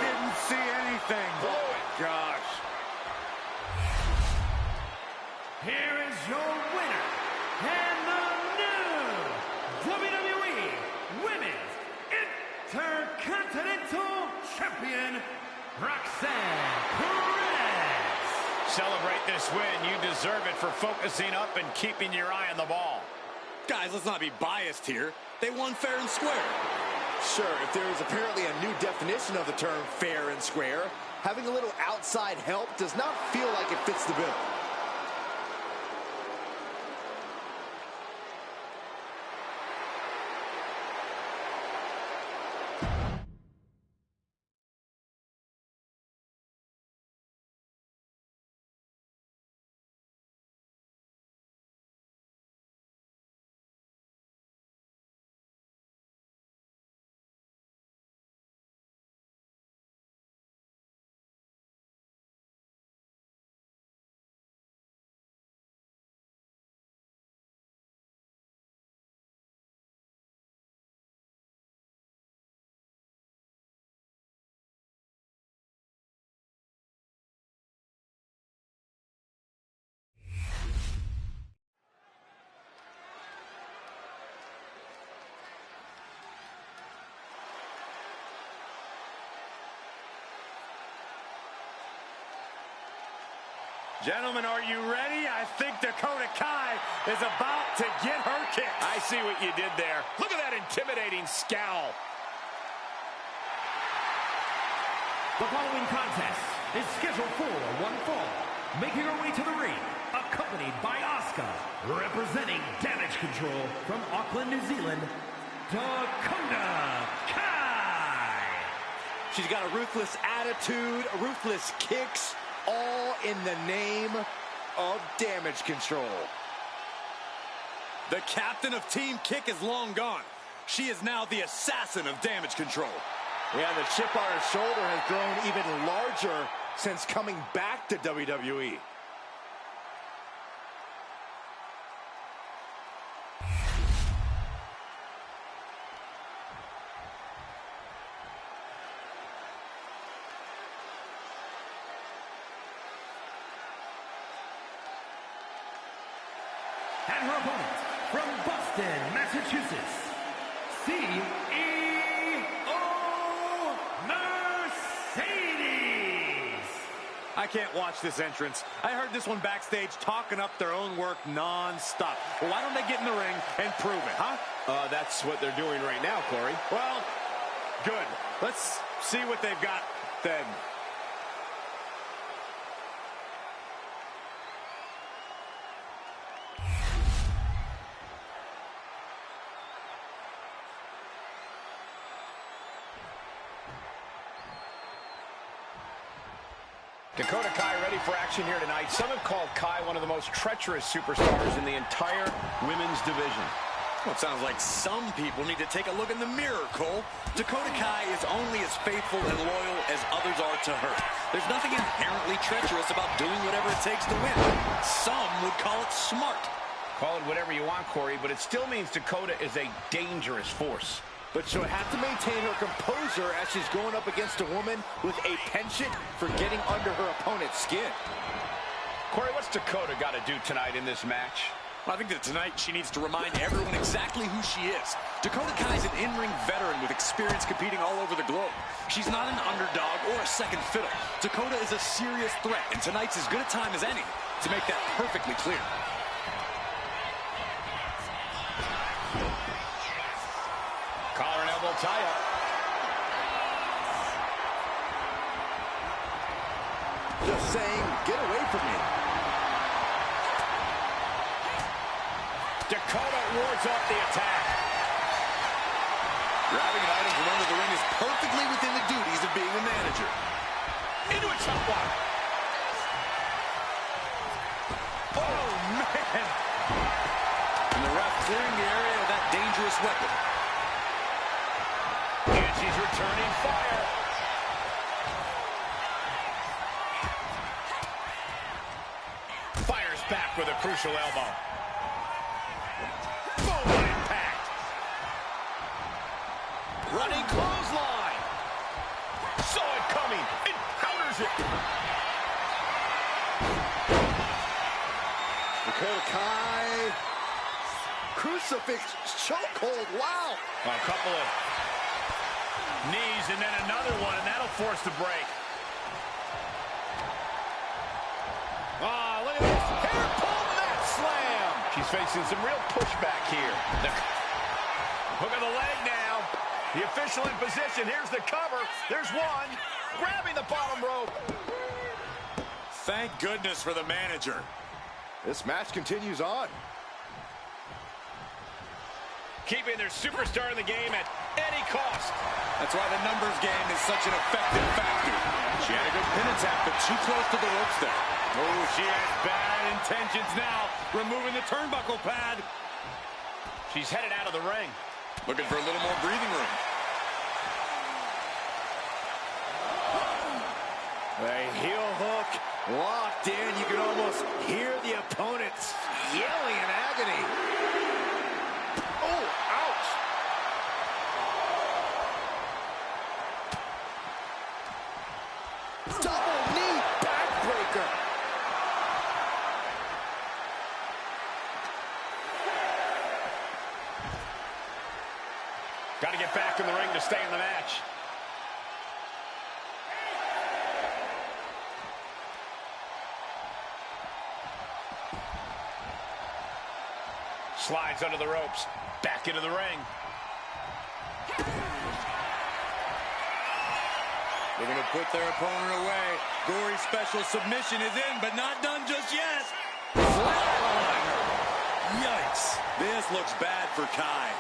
Didn't see anything. Oh, my gosh. Here is your winner, and the new WWE Women's Intercontinental Champion, Roxanne Perez. Celebrate this win. You deserve it for focusing up and keeping your eye on the ball. Guys, let's not be biased here. They won fair and square. Sure, if there is apparently a new definition of the term fair and square, having a little outside help does not feel like it fits the bill. Gentlemen, are you ready? I think Dakota Kai is about to get her kick. I see what you did there. Look at that intimidating scowl. The following contest is scheduled for one fall. Making her way to the ring, accompanied by Asuka, representing Damage Control from Auckland, New Zealand, Dakota Kai. She's got a ruthless attitude, ruthless kicks, all in the name of Damage Control. The captain of Team Kick is long gone. She is now the assassin of Damage Control. Yeah, the chip on her shoulder has grown even larger since coming back to WWE. And her opponent, from Boston, Massachusetts, CEO Mercedes. I can't watch this entrance. I heard this one backstage talking up their own work non-stop. Well, why don't they get in the ring and prove it, huh? That's what they're doing right now, Corey. Well, good. Let's see what they've got then. Dakota Kai ready for action here tonight. Some have called Kai one of the most treacherous superstars in the entire women's division. Well, it sounds like some people need to take a look in the mirror, Cole. Dakota Kai is only as faithful and loyal as others are to her. There's nothing inherently treacherous about doing whatever it takes to win. Some would call it smart. Call it whatever you want, Corey, but it still means Dakota is a dangerous force. But she'll have to maintain her composure as she's going up against a woman with a penchant for getting under her opponent's skin. Corey, what's Dakota got to do tonight in this match? Well, I think that tonight she needs to remind everyone exactly who she is. Dakota Kai's an in-ring veteran with experience competing all over the globe. She's not an underdog or a second fiddle. Dakota is a serious threat, and tonight's as good a time as any to make that perfectly clear. Collar and elbow tie-up. Just saying, get away from me. Dakota wards off the attack. Grabbing an item from under the ring is perfectly within the duties of being a manager. Into a chop block. Oh, man. And the ref clearing the area of that dangerous weapon. And she's returning fire. Fires back with a crucial elbow. Boom, impact. Running clothesline. Saw it coming. And counters it. Dakota Kai. Crucifix chokehold. Wow. A couple of knees and then another one, and that'll force the break. Look at this. Hair pull mat slam. She's facing some real pushback here. Hook of the leg now. The official in position. Here's the cover. There's one. Grabbing the bottom rope. Thank goodness for the manager. This match continues on. Keeping their superstar in the game at any cost. That's why the numbers game is such an effective factor. She had a good pin attack, but too close to the ropes there. Oh, she has bad intentions now. Removing the turnbuckle pad. She's headed out of the ring. Looking for a little more breathing room. A heel hook locked in. You can almost hear the opponents yelling in agony. Oh, ouch. Double knee backbreaker. Got to get back in the ring to stay in the match. Slides under the ropes. Back into the ring. They're going to put their opponent away. Gory's special submission is in, but not done just yet. Flatliner. Yikes. This looks bad for Kai.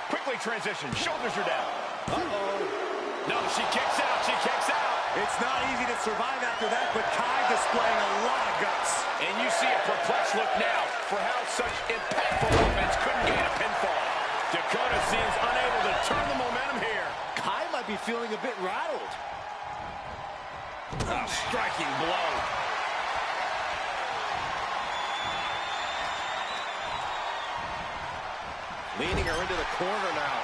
Quickly transition. Shoulders are down. Uh-oh. No, she kicks out. She kicks out. It's not easy to survive after that, but Kai displaying a lot of guts. And you see a perplexed look now for how such impactful offense couldn't gain a pinfall. Dakota seems unable to turn the momentum here. Kai might be feeling a bit rattled. A striking blow. Leaning her into the corner now.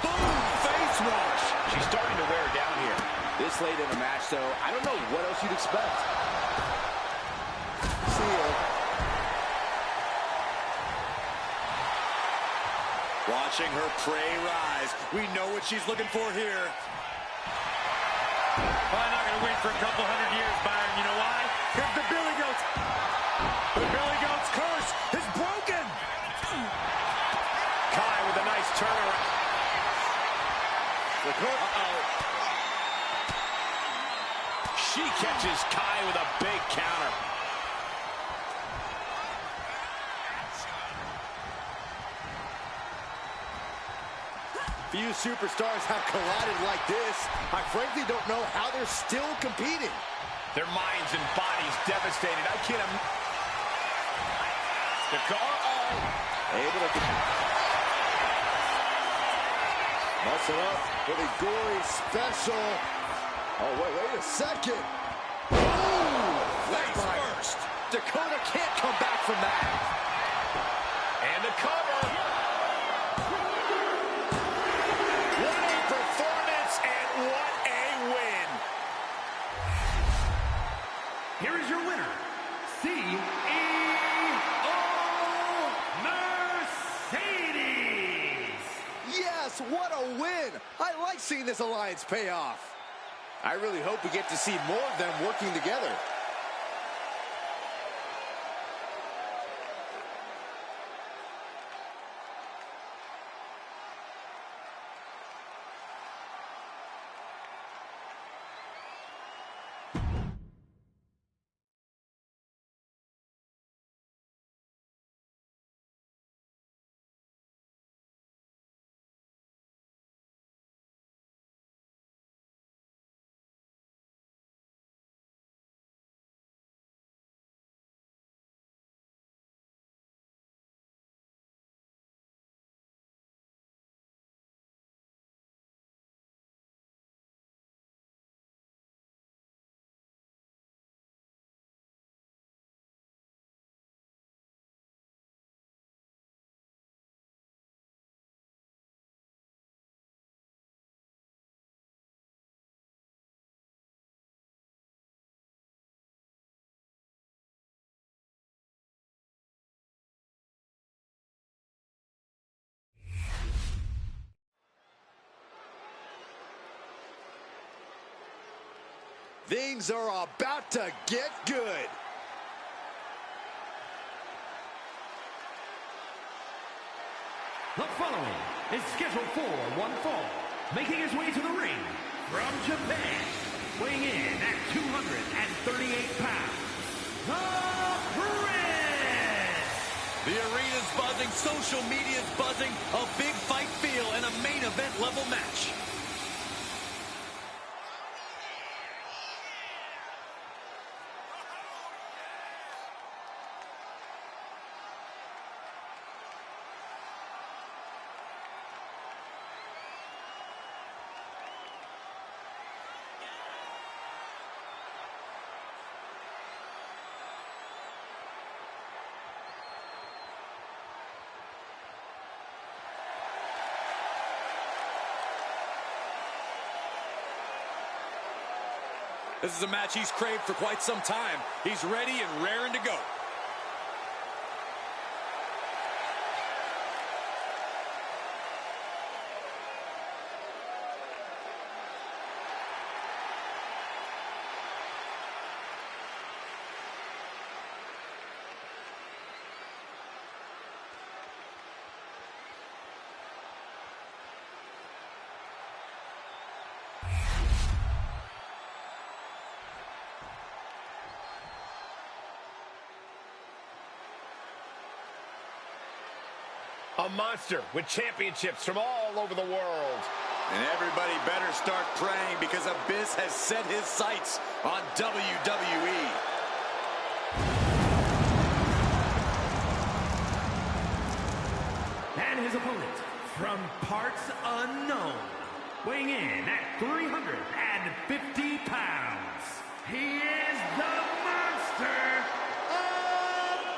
Boom! Face wash. She's starting to wear down here. This late in the match, though, I don't know what else you'd expect. See ya. Watching her prey rise. We know what she's looking for here. Probably not going to wait for a couple hundred years, Byron. You know why? Here's the Billy Goats. The Billy Goat's curse is broken. Kai with a nice turnaround. Uh-oh. She catches Kai with a big counter. Few superstars have collided like this. I frankly don't know how they're still competing. Their minds and bodies devastated. I can't Able to muscle up for the Gory special. Oh, wait a second. Face first. Dakota can't come back from that. And a cover. What a performance and what a win. Here is your winner, CEO Mercedes. Yes, what a win. I like seeing this alliance pay off. I really hope we get to see more of them working together. Things are about to get good. The following is scheduled for one fall, making his way to the ring from Japan, weighing in at 238 pounds, the Prince! The arena's buzzing, social media's buzzing, a big fight feel, and a main event level match. This is a match he's craved for quite some time. He's ready and raring to go. A monster with championships from all over the world. And everybody better start praying because Abyss has set his sights on WWE. And his opponent, from parts unknown, weighing in at 350 pounds, he is the Monster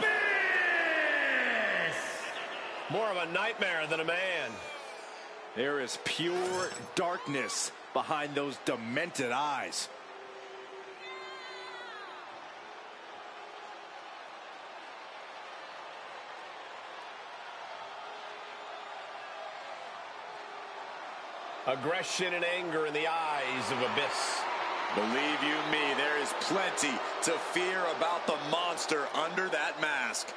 Abyss! More of a nightmare than a man. There is pure darkness behind those demented eyes. Aggression and anger in the eyes of Abyss. Believe you me, there is plenty to fear about the monster under that mask.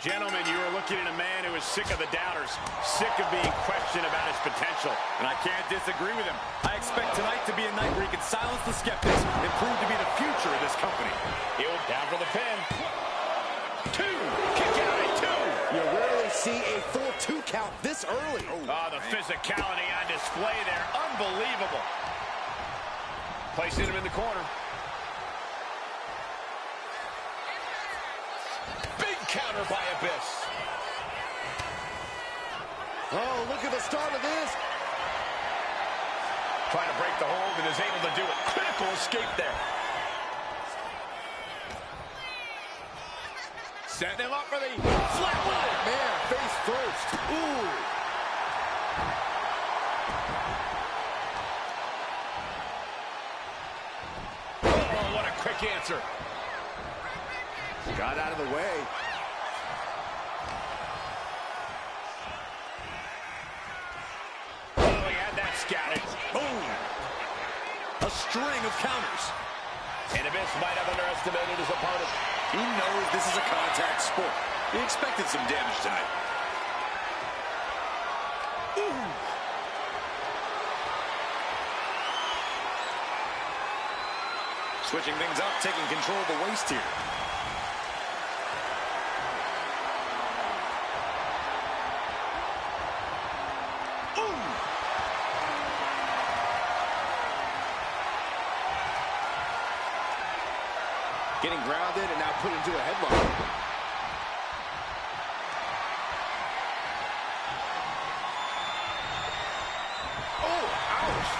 Gentlemen, you are looking at a man who is sick of the doubters, sick of being questioned about his potential. And I can't disagree with him. I expect tonight to be a night where he can silence the skeptics and prove to be the future of this company. Heel down for the pin. Two. Kick out at two. You rarely see a full 2 count this early. Oh, the physicality on display there. Unbelievable. Placing him in the corner. Counter by Abyss. Oh, look at the start of this. Trying to break the hold and is able to do it. Critical escape there. Setting him up for the flatline. Man, face first. Ooh. Oh, what a quick answer. Got out of the way. Scattered. Boom. A string of counters. And Abyss might have underestimated his opponent. He knows this is a contact sport. He expected some damage tonight. Ooh. Switching things up, taking control of the waist here. Getting grounded and now put into a headlock. Oh, ouch.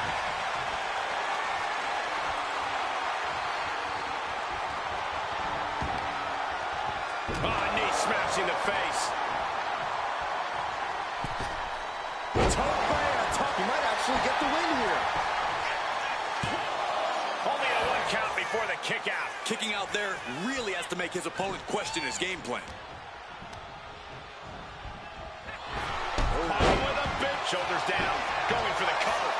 Oh, knee smashing the face. Tough man, tough. He might actually get the win here. Only a 1 count before the kick out. Kicking out there really has to make his opponent question his game plan. With a big shoulders down, going for the cover.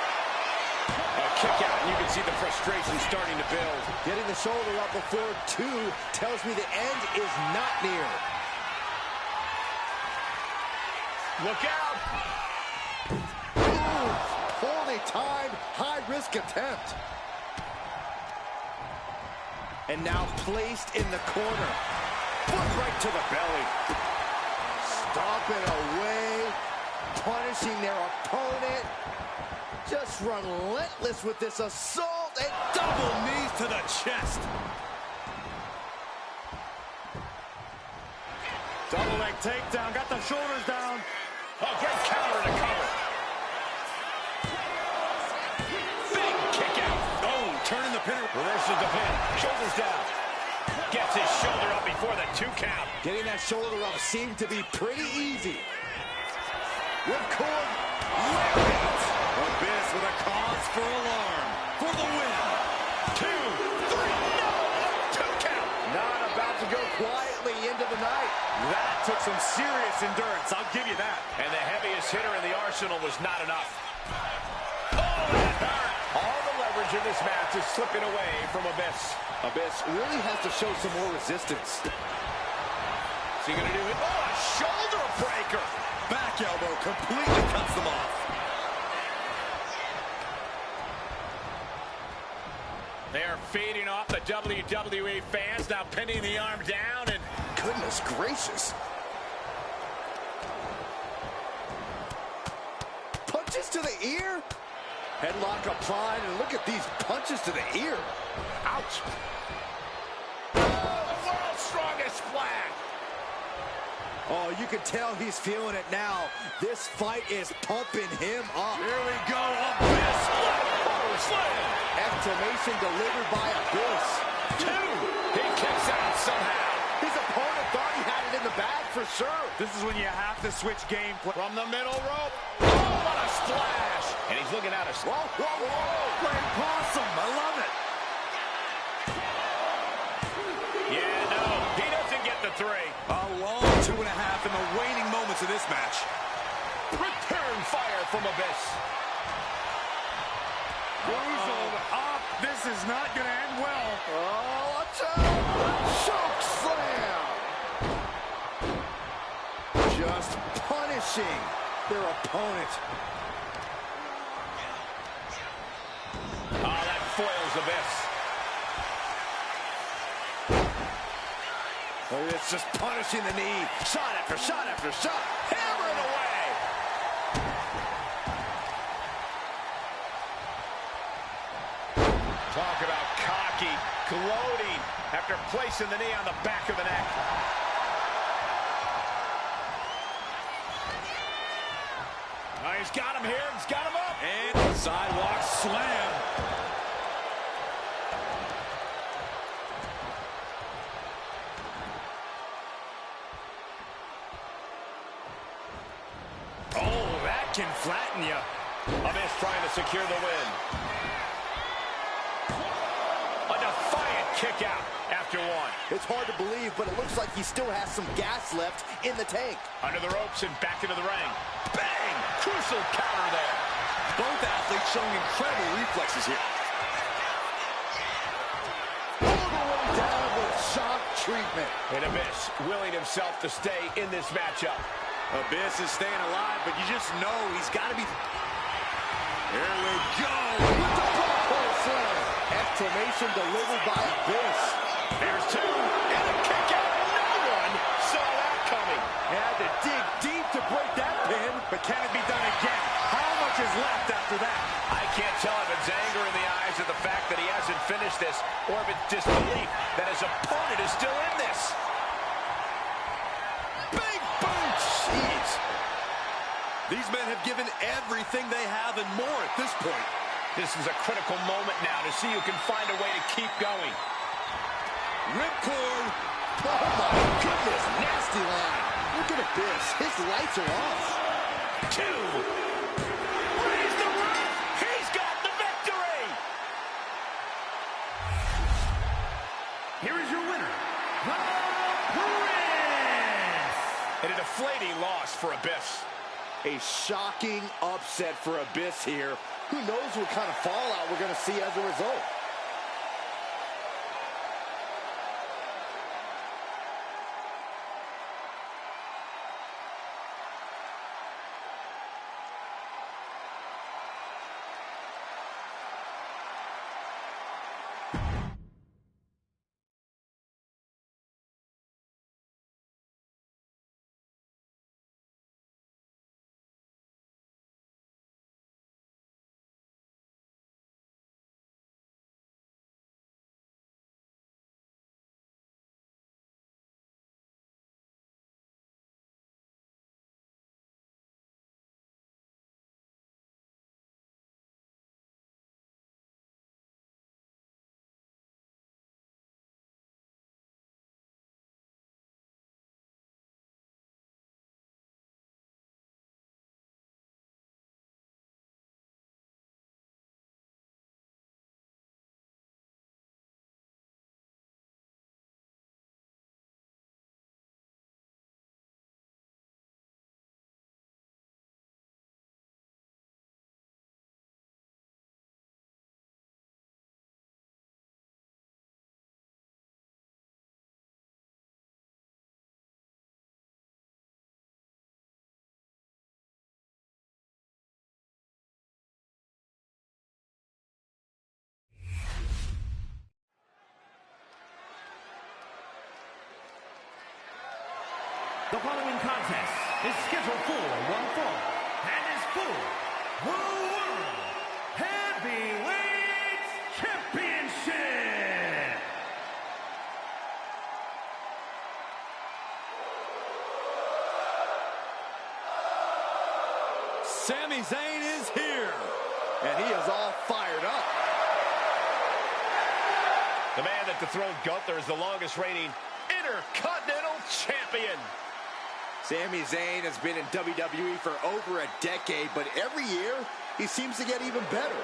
A kick out, and you can see the frustration starting to build. Getting the shoulder up before 2 tells me the end is not near. Look out! Ooh, poorly timed, high-risk attempt. And now placed in the corner. Foot right to the belly. Stomping away, punishing their opponent. Just relentless with this assault and Double knees to the chest. Double leg takedown, got the shoulders down. Oh, great counter to cover. Big kick out. Oh, turning the pin. Reverses the pin. Shoulders down. Gets his shoulder up before the 2 count. getting that shoulder up seemed to be pretty easy. Whipcord. Abyss with a cause for alarm. For the win. 2, 3, no! 2 count. Not about to go quietly into the night. That took some serious endurance, I'll give you that. And the heaviest hitter in the arsenal was not enough. Oh, that hurt. All the leverage in this match is slipping away from Abyss. Abyss really has to show some more resistance. Is he going to do it? Oh, a shoulder breaker. Back elbow completely cuts them off. They are feeding off the WWE fans, now pinning the arm down, and goodness gracious. Punches to the ear. Headlock applied, and look at these punches to the ear. ouch. Oh, world's strongest flag. Oh, you can tell he's feeling it now. This fight is pumping him up. Here we go, Abyss. Oh, slam. Exclamation delivered by Abyss. 2. He kicks out somehow. His opponent thought he had it in the bag for sure. This is when you have to switch game play. From the middle rope. Oh, what a splash. And he's looking out a... Whoa, whoa, whoa. Great possum. I love it. Yeah, no, he doesn't get the 3. A long 2.5 in the waning moments of this match. Return fire from Abyss. Boozled up. This is not going to end well. Oh, watch out. Choke slam. Just punishing their opponent. Oh, that foils Abyss. It's just punishing the knee. Shot after shot after shot. Hammering away. Talk about cocky, gloating after placing the knee on the back of the neck. Oh, he's got him here. He's got him up. And sidewalk slam. Oh, that can flatten you. Abyss trying to secure the win. A defiant kick out after 1. It's hard to believe, but it looks like he still has some gas left in the tank. Under the ropes and back into the ring. Bang! Crucial counter there. Both athletes showing incredible reflexes here. All the way down with shock treatment. And Abyss willing himself to stay in this matchup. Abyss is staying alive, but you just know he's got to be... Here we go. With the buckle slam. Exclamation delivered by Abyss. There's 2. And a kick out. No one saw that coming. Had to dig deep to break that pin. But can it be done again? How much is left after that? I can't tell if it's anger in the eyes of the fact that he hasn't finished this, or if it's disbelief that his opponent is still in this. Big boot. Jeez. These men have given everything they have and more at this point. This is a critical moment now to see who can find a way to keep going. Ripcord. Oh my goodness, nasty line. Look at Abyss. His lights are off. 2. Raise the roof. He's got the victory. Here is your winner, the Prince. And a deflating loss for Abyss. A shocking upset for Abyss here. Who knows what kind of fallout we're going to see as a result. The following contest is scheduled for one fall and is for the World Heavyweight Championship. Sami Zayn is here. And he is all fired up. The man that dethroned Gunther is the longest reigning Intercontinental Champion. Sami Zayn has been in WWE for over a decade, but every year he seems to get even better.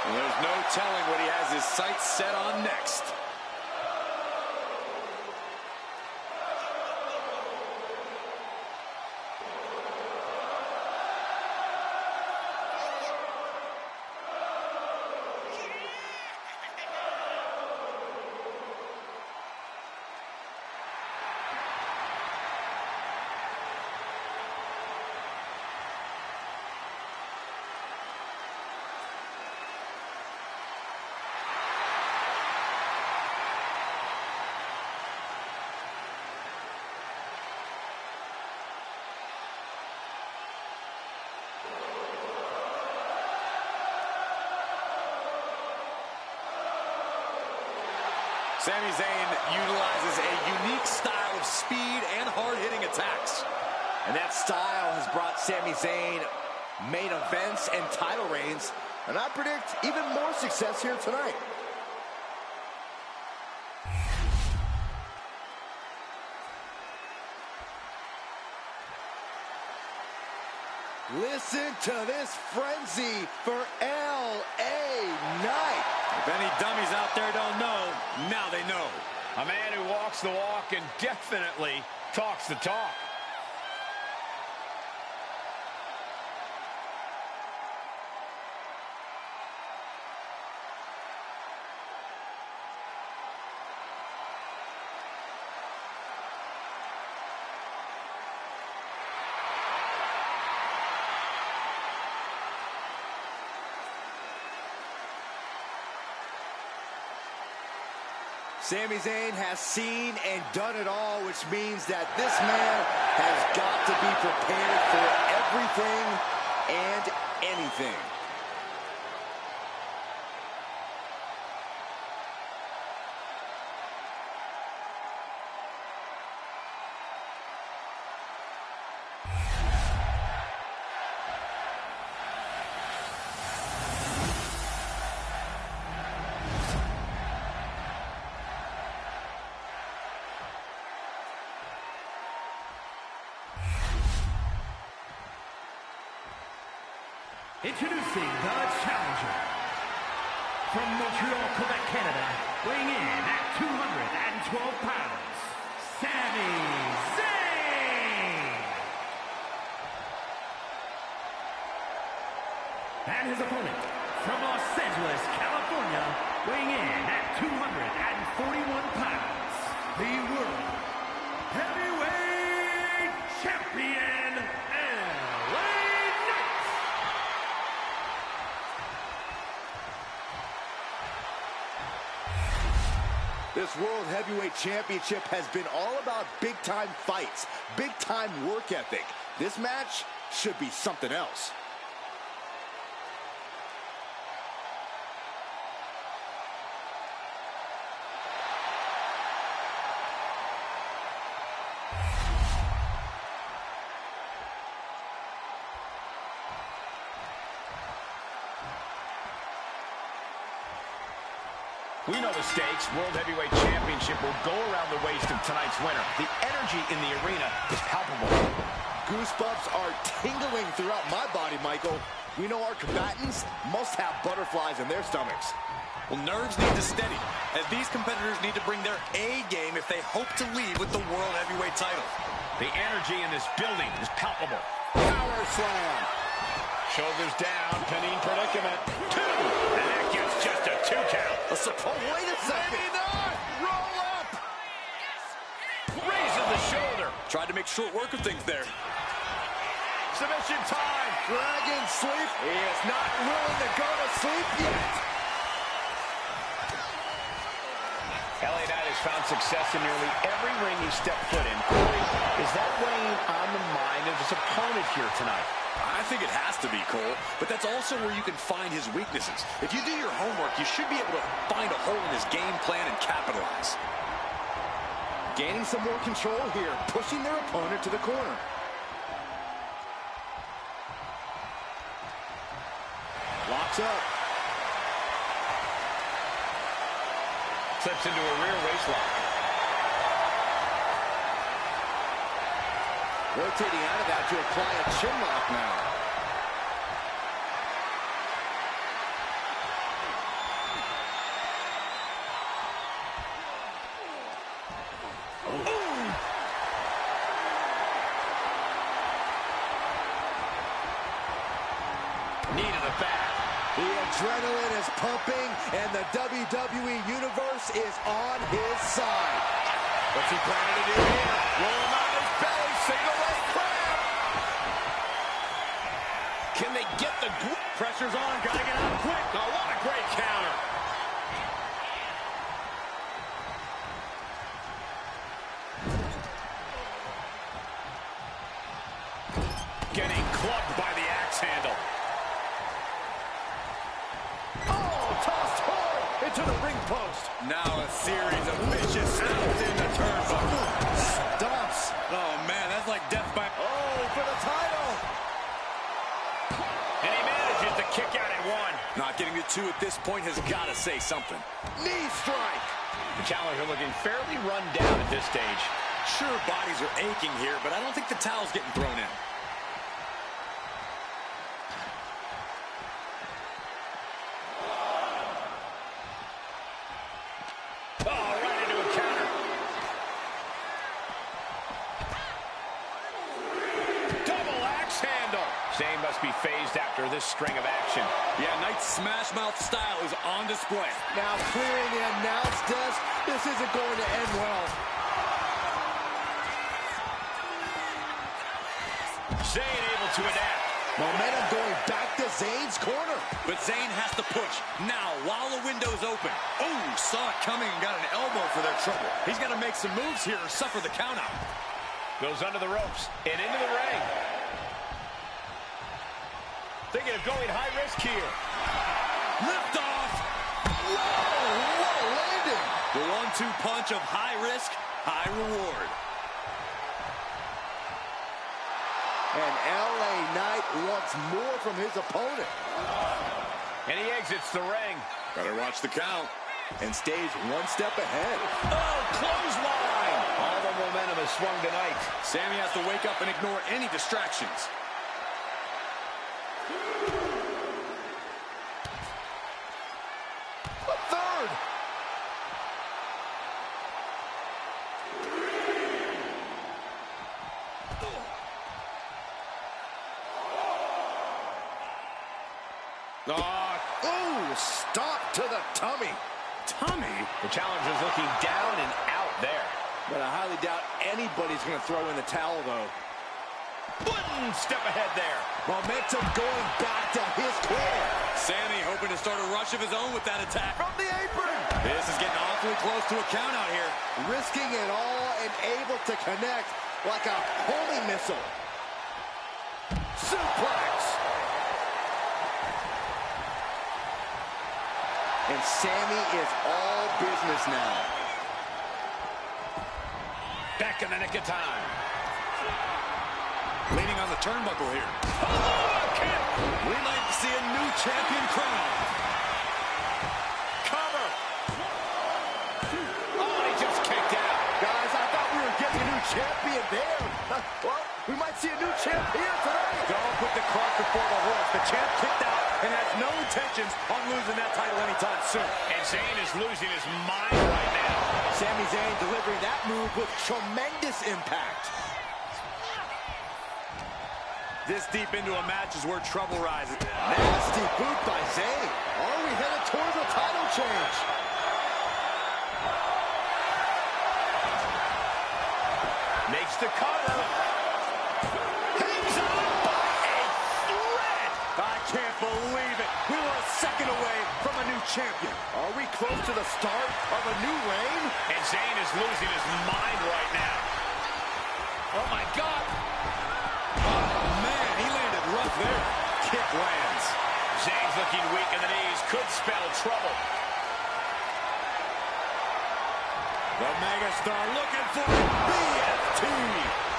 And there's no telling what he has his sights set on next. Sami Zayn utilizes a unique style of speed and hard-hitting attacks. And that style has brought Sami Zayn main events and title reigns, and I predict even more success here tonight. Listen to this frenzy for LA Knight. If any dummies out there don't know, now they know. A man who walks the walk and definitely talks the talk. Sami Zayn has seen and done it all, which means that this man has got to be prepared for everything and anything. Introducing the challenger. From Montreal, Quebec, Canada, weighing in at 212 pounds, Sami Zayn. And his opponent, from Los Angeles, California, weighing in at 241 pounds, the World Heavyweight Champion, LA Knight. This World Heavyweight Championship has been all about big-time fights, big-time work ethic. This match should be something else. We know the stakes. World Heavyweight Championship will go around the waist of tonight's winner. The energy in the arena is palpable. Goosebumps are tingling throughout my body, Michael. We know our combatants must have butterflies in their stomachs. Well, nerves need to steady, and these competitors need to bring their A game if they hope to lead with the World Heavyweight title. The energy in this building is palpable. Power slam. Shoulders down, pinning predicament. 2, and that gets just a 2 count. Wait a second. Maybe not. Roll up. Raising the shoulder. Tried to make short work of things there. Submission time. Dragon sleep. He is not willing to go to sleep yet. LA Knight has found success in nearly every ring he's stepped foot in. Corey, is that weighing his opponent here tonight? I think it has to be, Cole, but that's also where you can find his weaknesses. If you do your homework, you should be able to find a hole in his game plan and capitalize. Gaining some more control here, pushing their opponent to the corner. Locks up. Slips into a rear waist lock. Rotating out of that to apply a chin lock now. Knee to the back. The adrenaline is pumping, and the WWE Universe is on his side. What's he planning to do here? Roll him on his belly, single leg crab. Can they get the grip? Pressure's on, gotta get out quick. Oh, what a great counter. Getting clubbed by the axe handle. Into the ring post. Now a series of vicious stomps in the turnbuckle. Stomps. Oh, man, that's like death by... Oh, for the title. And he manages to kick out at one. Not getting to two at this point has got to say something. Knee strike. The challenger looking fairly run down at this stage. Sure, bodies are aching here, but I don't think the towel's getting thrown in. Zayn must be phased after this string of action. Yeah, Knight's smash mouth style is on display. Now clearing the announce desk. This isn't going to end well. Zayn able to adapt. Momentum going back to Zayn's corner. But Zayn has to push. Now, while the window's open. Oh, saw it coming and got an elbow for their trouble. He's got to make some moves here or suffer the countout. Goes under the ropes and into the ring. Thinking of going high risk here. Lift off. Whoa, what a landing. The 1-2 punch of high risk, high reward. And LA Knight wants more from his opponent. And he exits the ring. Better watch the count. And stays one step ahead. Oh, clothesline. All the momentum has swung tonight. Sammy has to wake up and ignore any distractions. Third. Oh, stop to the tummy. Tummy? The challenger's looking down and out there. But I highly doubt anybody's going to throw in the towel, though. One step ahead there. Momentum going back to his corner. Sammy hoping to start a rush of his own with that attack. From the apron. This is getting awfully close to a count out here. Risking it all and able to connect like a homing missile. Suplex. And Sammy is all business now. Back in the nick of time. Leaning on the turnbuckle here. Oh, we might see a new champion crown. Cover. Oh, he just kicked out. Guys, I thought we were getting a new champion there. Well, we might see a new champ here tonight. Don't put the cart before the horse. The champ kicked out and has no intentions on losing that title anytime soon. And Zayn is losing his mind right now. Sami Zayn delivering that move with tremendous impact. This deep into a match is where trouble rises. Nasty boot by Zayn. Are we headed towards a title change? Makes the cover. Hangs on by a thread. I can't believe it. We were a second away from a new champion. Are we close to the start of a new reign? And Zayn is losing his mind right now. Oh, my God. kick lands. Zayn's looking weak in the knees. Could spell trouble. The megastar looking for BFT.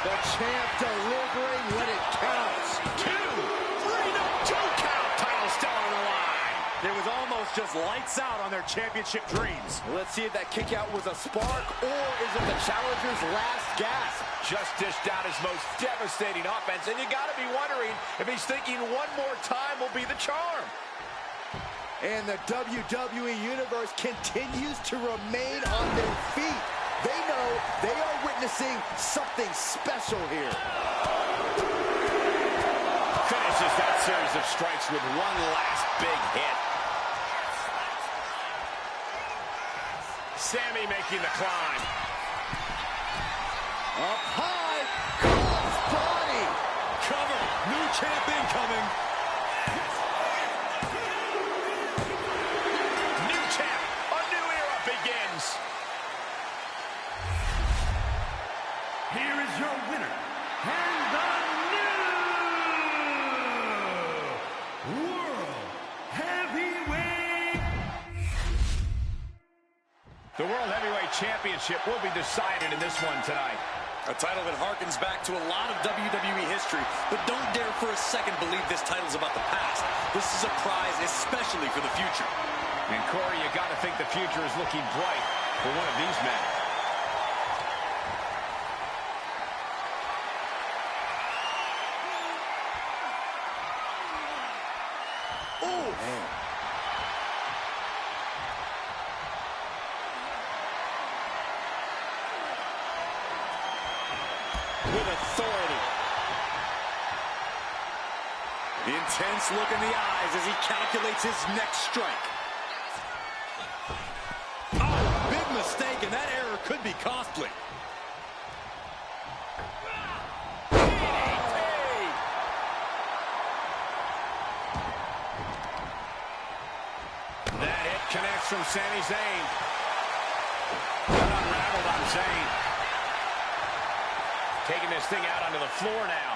The champ delivering when it counts. 2, 3, no, 2 count. Title still on the line. It was almost just lights out on their championship dreams. Let's see if that kick out was a spark or is it the challenger's last gasp? Just dished out his most devastating offense, and you got to be wondering if he's thinking one more time will be the charm. And the WWE Universe continues to remain on their feet. They know they are witnessing something special here. Finishes that series of strikes with one last big hit. Sami making the climb. Up high, cross body. Cover, new champ incoming. New champ, a new era begins. Here is your winner, and the new World Heavyweight. The World Heavyweight Championship will be decided in this one tonight. A title that harkens back to a lot of WWE history, but don't dare for a second believe this title's about the past. This is a prize especially for the future. And Corey, you got to think the future is looking bright for one of these men. Oh, man. With authority. The intense look in the eyes as he calculates his next strike. Oh, big mistake, and that error could be costly. That hit connects from Sami Zayn. Got unraveled on Zayn. Taking this thing out onto the floor now.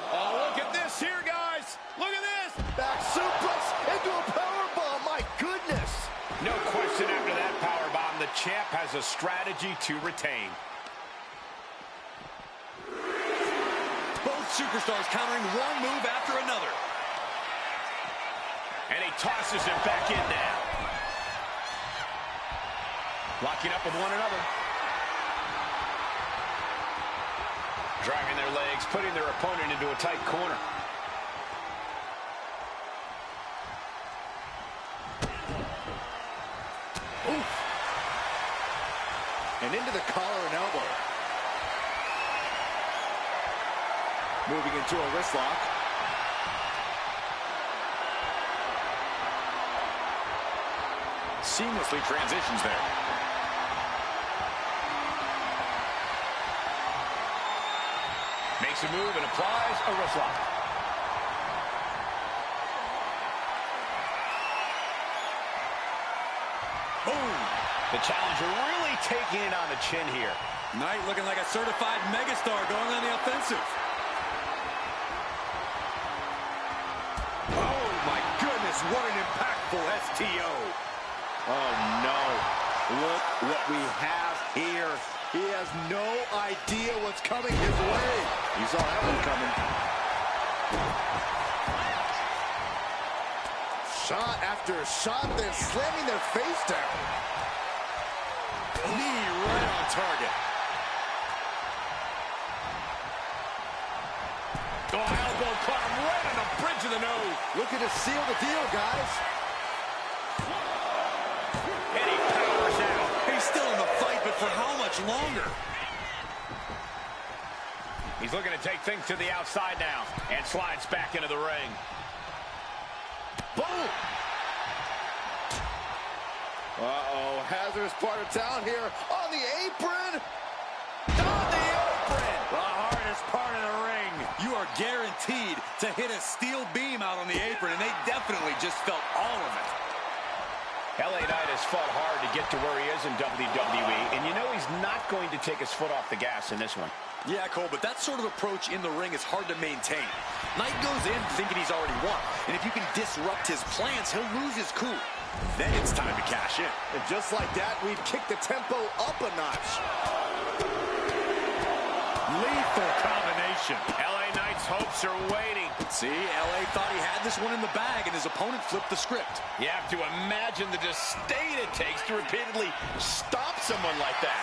Oh, look at this here, guys. Look at this. Back suplex into a powerbomb. My goodness. No question after that powerbomb, the champ has a strategy to retain. Both superstars countering one move after another. And he tosses him back in now. Locking up with one another. Driving their legs, putting their opponent into a tight corner. Oof. And into the collar and elbow. Moving into a wrist lock. Seamlessly transitions there. Makes a move and applies a wrist lock. Boom! The challenger really taking it on the chin here. Knight looking like a certified megastar going on the offensive. Oh my goodness, what an impactful STO. Oh, no. Look what we have here. He has no idea what's coming his way. He saw that one coming. Shot after shot, then slamming their face down. Knee right on target. Oh, elbow caught him right on the bridge of the nose. Looking to seal the deal, guys. And he powers out. He's still in the fight, but for how much longer? He's looking to take things to the outside now and slides back into the ring. Boom! Uh-oh, hazardous part of town here on the apron. On the apron! The hardest part of the ring. You are guaranteed to hit a steel beam out on the apron, and they definitely just felt all of it. LA Knight has fought hard to get to where he is in WWE, and you know he's not going to take his foot off the gas in this one. Yeah, Cole, but that sort of approach in the ring is hard to maintain. Knight goes in thinking he's already won, and if you can disrupt his plans, he'll lose his cool. Then it's time to cash in. And just like that, we've kicked the tempo up a notch. Lethal combination. LA Knight's hopes are waiting. See, LA thought he had this one in the bag, and his opponent flipped the script. You have to imagine the disdain it takes to repeatedly stop someone like that.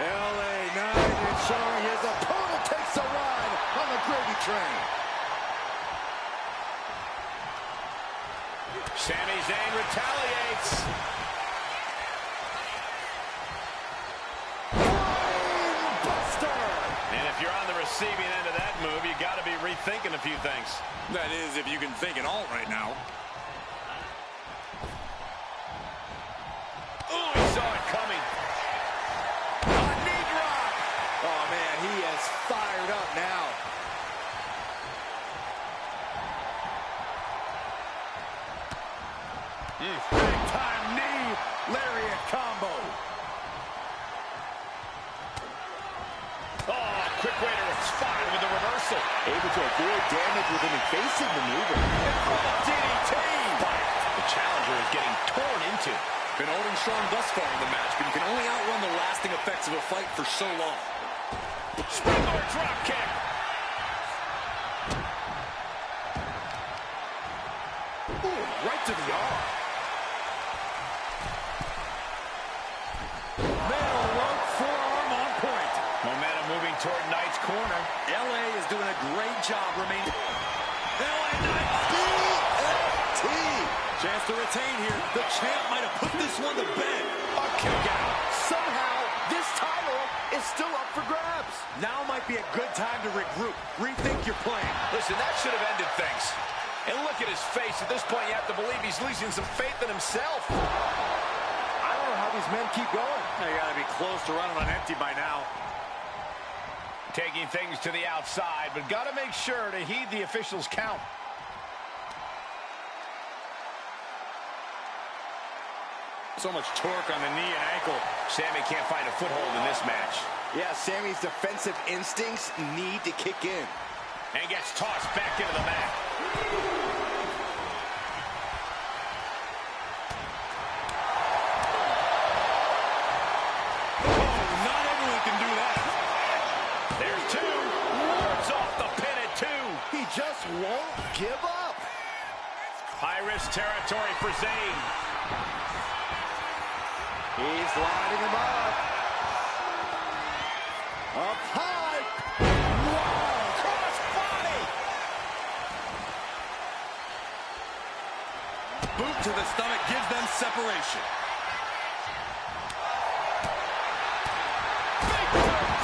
LA Knight is showing his opponent takes a ride on the gravy train. Sami Zayn retaliates. Buster. And if you're on the receiving end of that move, you got to be rethinking a few things. That is, if you can think at all right now. Oh, he saw it coming. A knee drop. Oh, man, he is fired up now. Big time knee lariat combo. Oh, quick way to respond with the reversal. Able to avoid damage with an evasive maneuver. DDT. The challenger is getting torn into. Been holding strong thus far in the match, but you can only outrun the lasting effects of a fight for so long. Springboard drop kick. Ooh, right to the arm. Middle rope forearm on point. Momentum moving toward Knight's corner. LA is doing a great job remaining. LA Knight. DDT. Chance to retain here. The champ might have put this one to bed. A kick out. Somehow, this title is still up for grabs. Now might be a good time to regroup. Rethink your plan. Listen, that should have ended things. And look at his face. At this point, you have to believe he's losing some faith in himself. I don't know how these men keep going. They gotta be close to running on empty by now. Taking things to the outside, but got to make sure to heed the officials' count. So much torque on the knee and ankle. Sami can't find a foothold in this match. Yeah, Sami's defensive instincts need to kick in. And gets tossed back into the mat. Not everyone can do that. There's two. Wards off the pin at two. He just won't give up. High-risk territory for Zayn. He's lining him up. Up high. Wow, cross body. Boot to the stomach gives them separation. Big boot.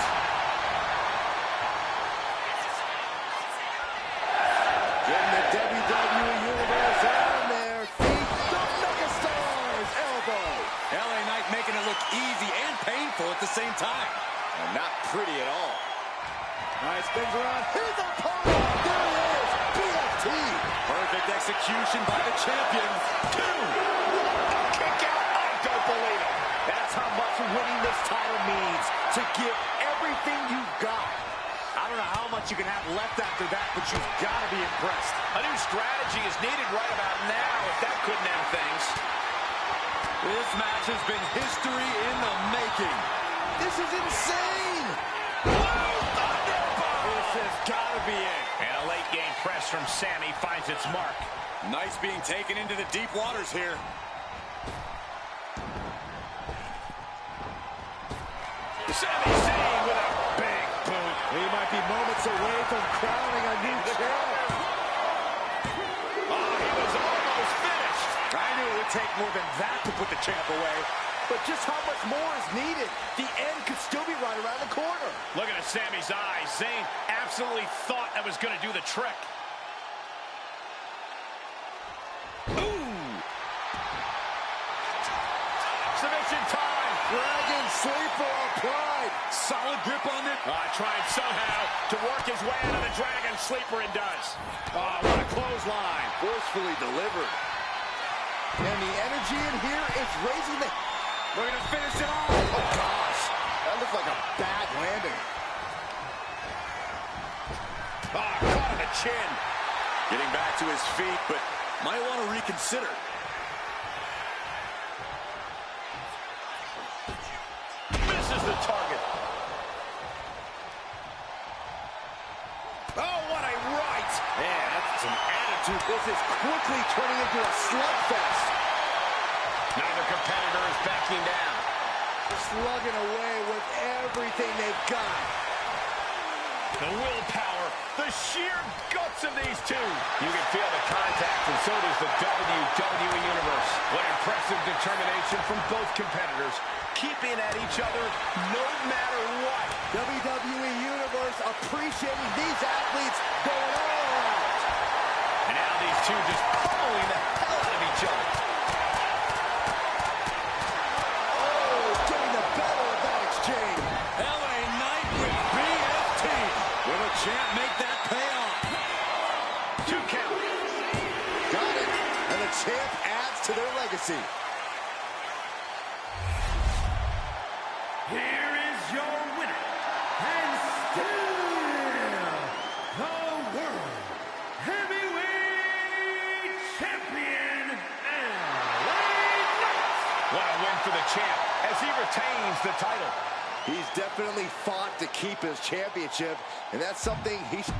Getting the WWE Universe on their feet. The Megastar's elbow. LA Knight making it look easy and painful at the same time. And not pretty at all. Nice spins around. Here's the opponent. There he is. BFT. Perfect execution by the champion. Two. Kick out. I don't believe it. That's how much winning this title means. To give everything you've got. I don't know how much you can have left after that, but you've got to be impressed. A new strategy is needed right about now if that couldn't end things. This match has been history in the making. This is insane. This has got to be it. And a late game press from Sami finds its mark. Knight's being taken into the deep waters here. Sami Zayn with a big boot. He might be moments away from crowning a new champ. Oh, he was almost finished. I knew it would take more than that to put the champ away. But just how much more is needed? The end could still be right around the corner. Looking at Sami's eyes, Zayn absolutely thought that was going to do the trick. Submission time. Dragon sleeper applied. Solid grip on it. Trying somehow to work his way out of the Dragon sleeper and does. Oh, what a clothesline. Forcefully delivered. And the energy seeing here is raising the... Looking to finish it off. Oh, gosh. That looked like a bad landing. Ah, caught on the chin. Getting back to his feet, but might want to reconsider. Misses the target. Oh, what a right. Man, that's some attitude. This is quickly turning into a slugfest. Neither competitor is backing down. Slugging away with everything they've got. The willpower, the sheer guts of these two. You can feel the contact, and so does the WWE Universe. What impressive determination from both competitors, keeping at each other no matter what. WWE Universe appreciating these athletes going all out. And now these two just pulling the hell out of each other. Oh, getting the better of that exchange. LA Knight with BFT. Will the champ make that pay off? 2 count. Got it. And the champ adds to their legacy. Here is your winner, and still the World Heavyweight Champion, LA Knight. What a win for the champ as he retains the title. He's definitely fought to keep his championship, and that's something he's...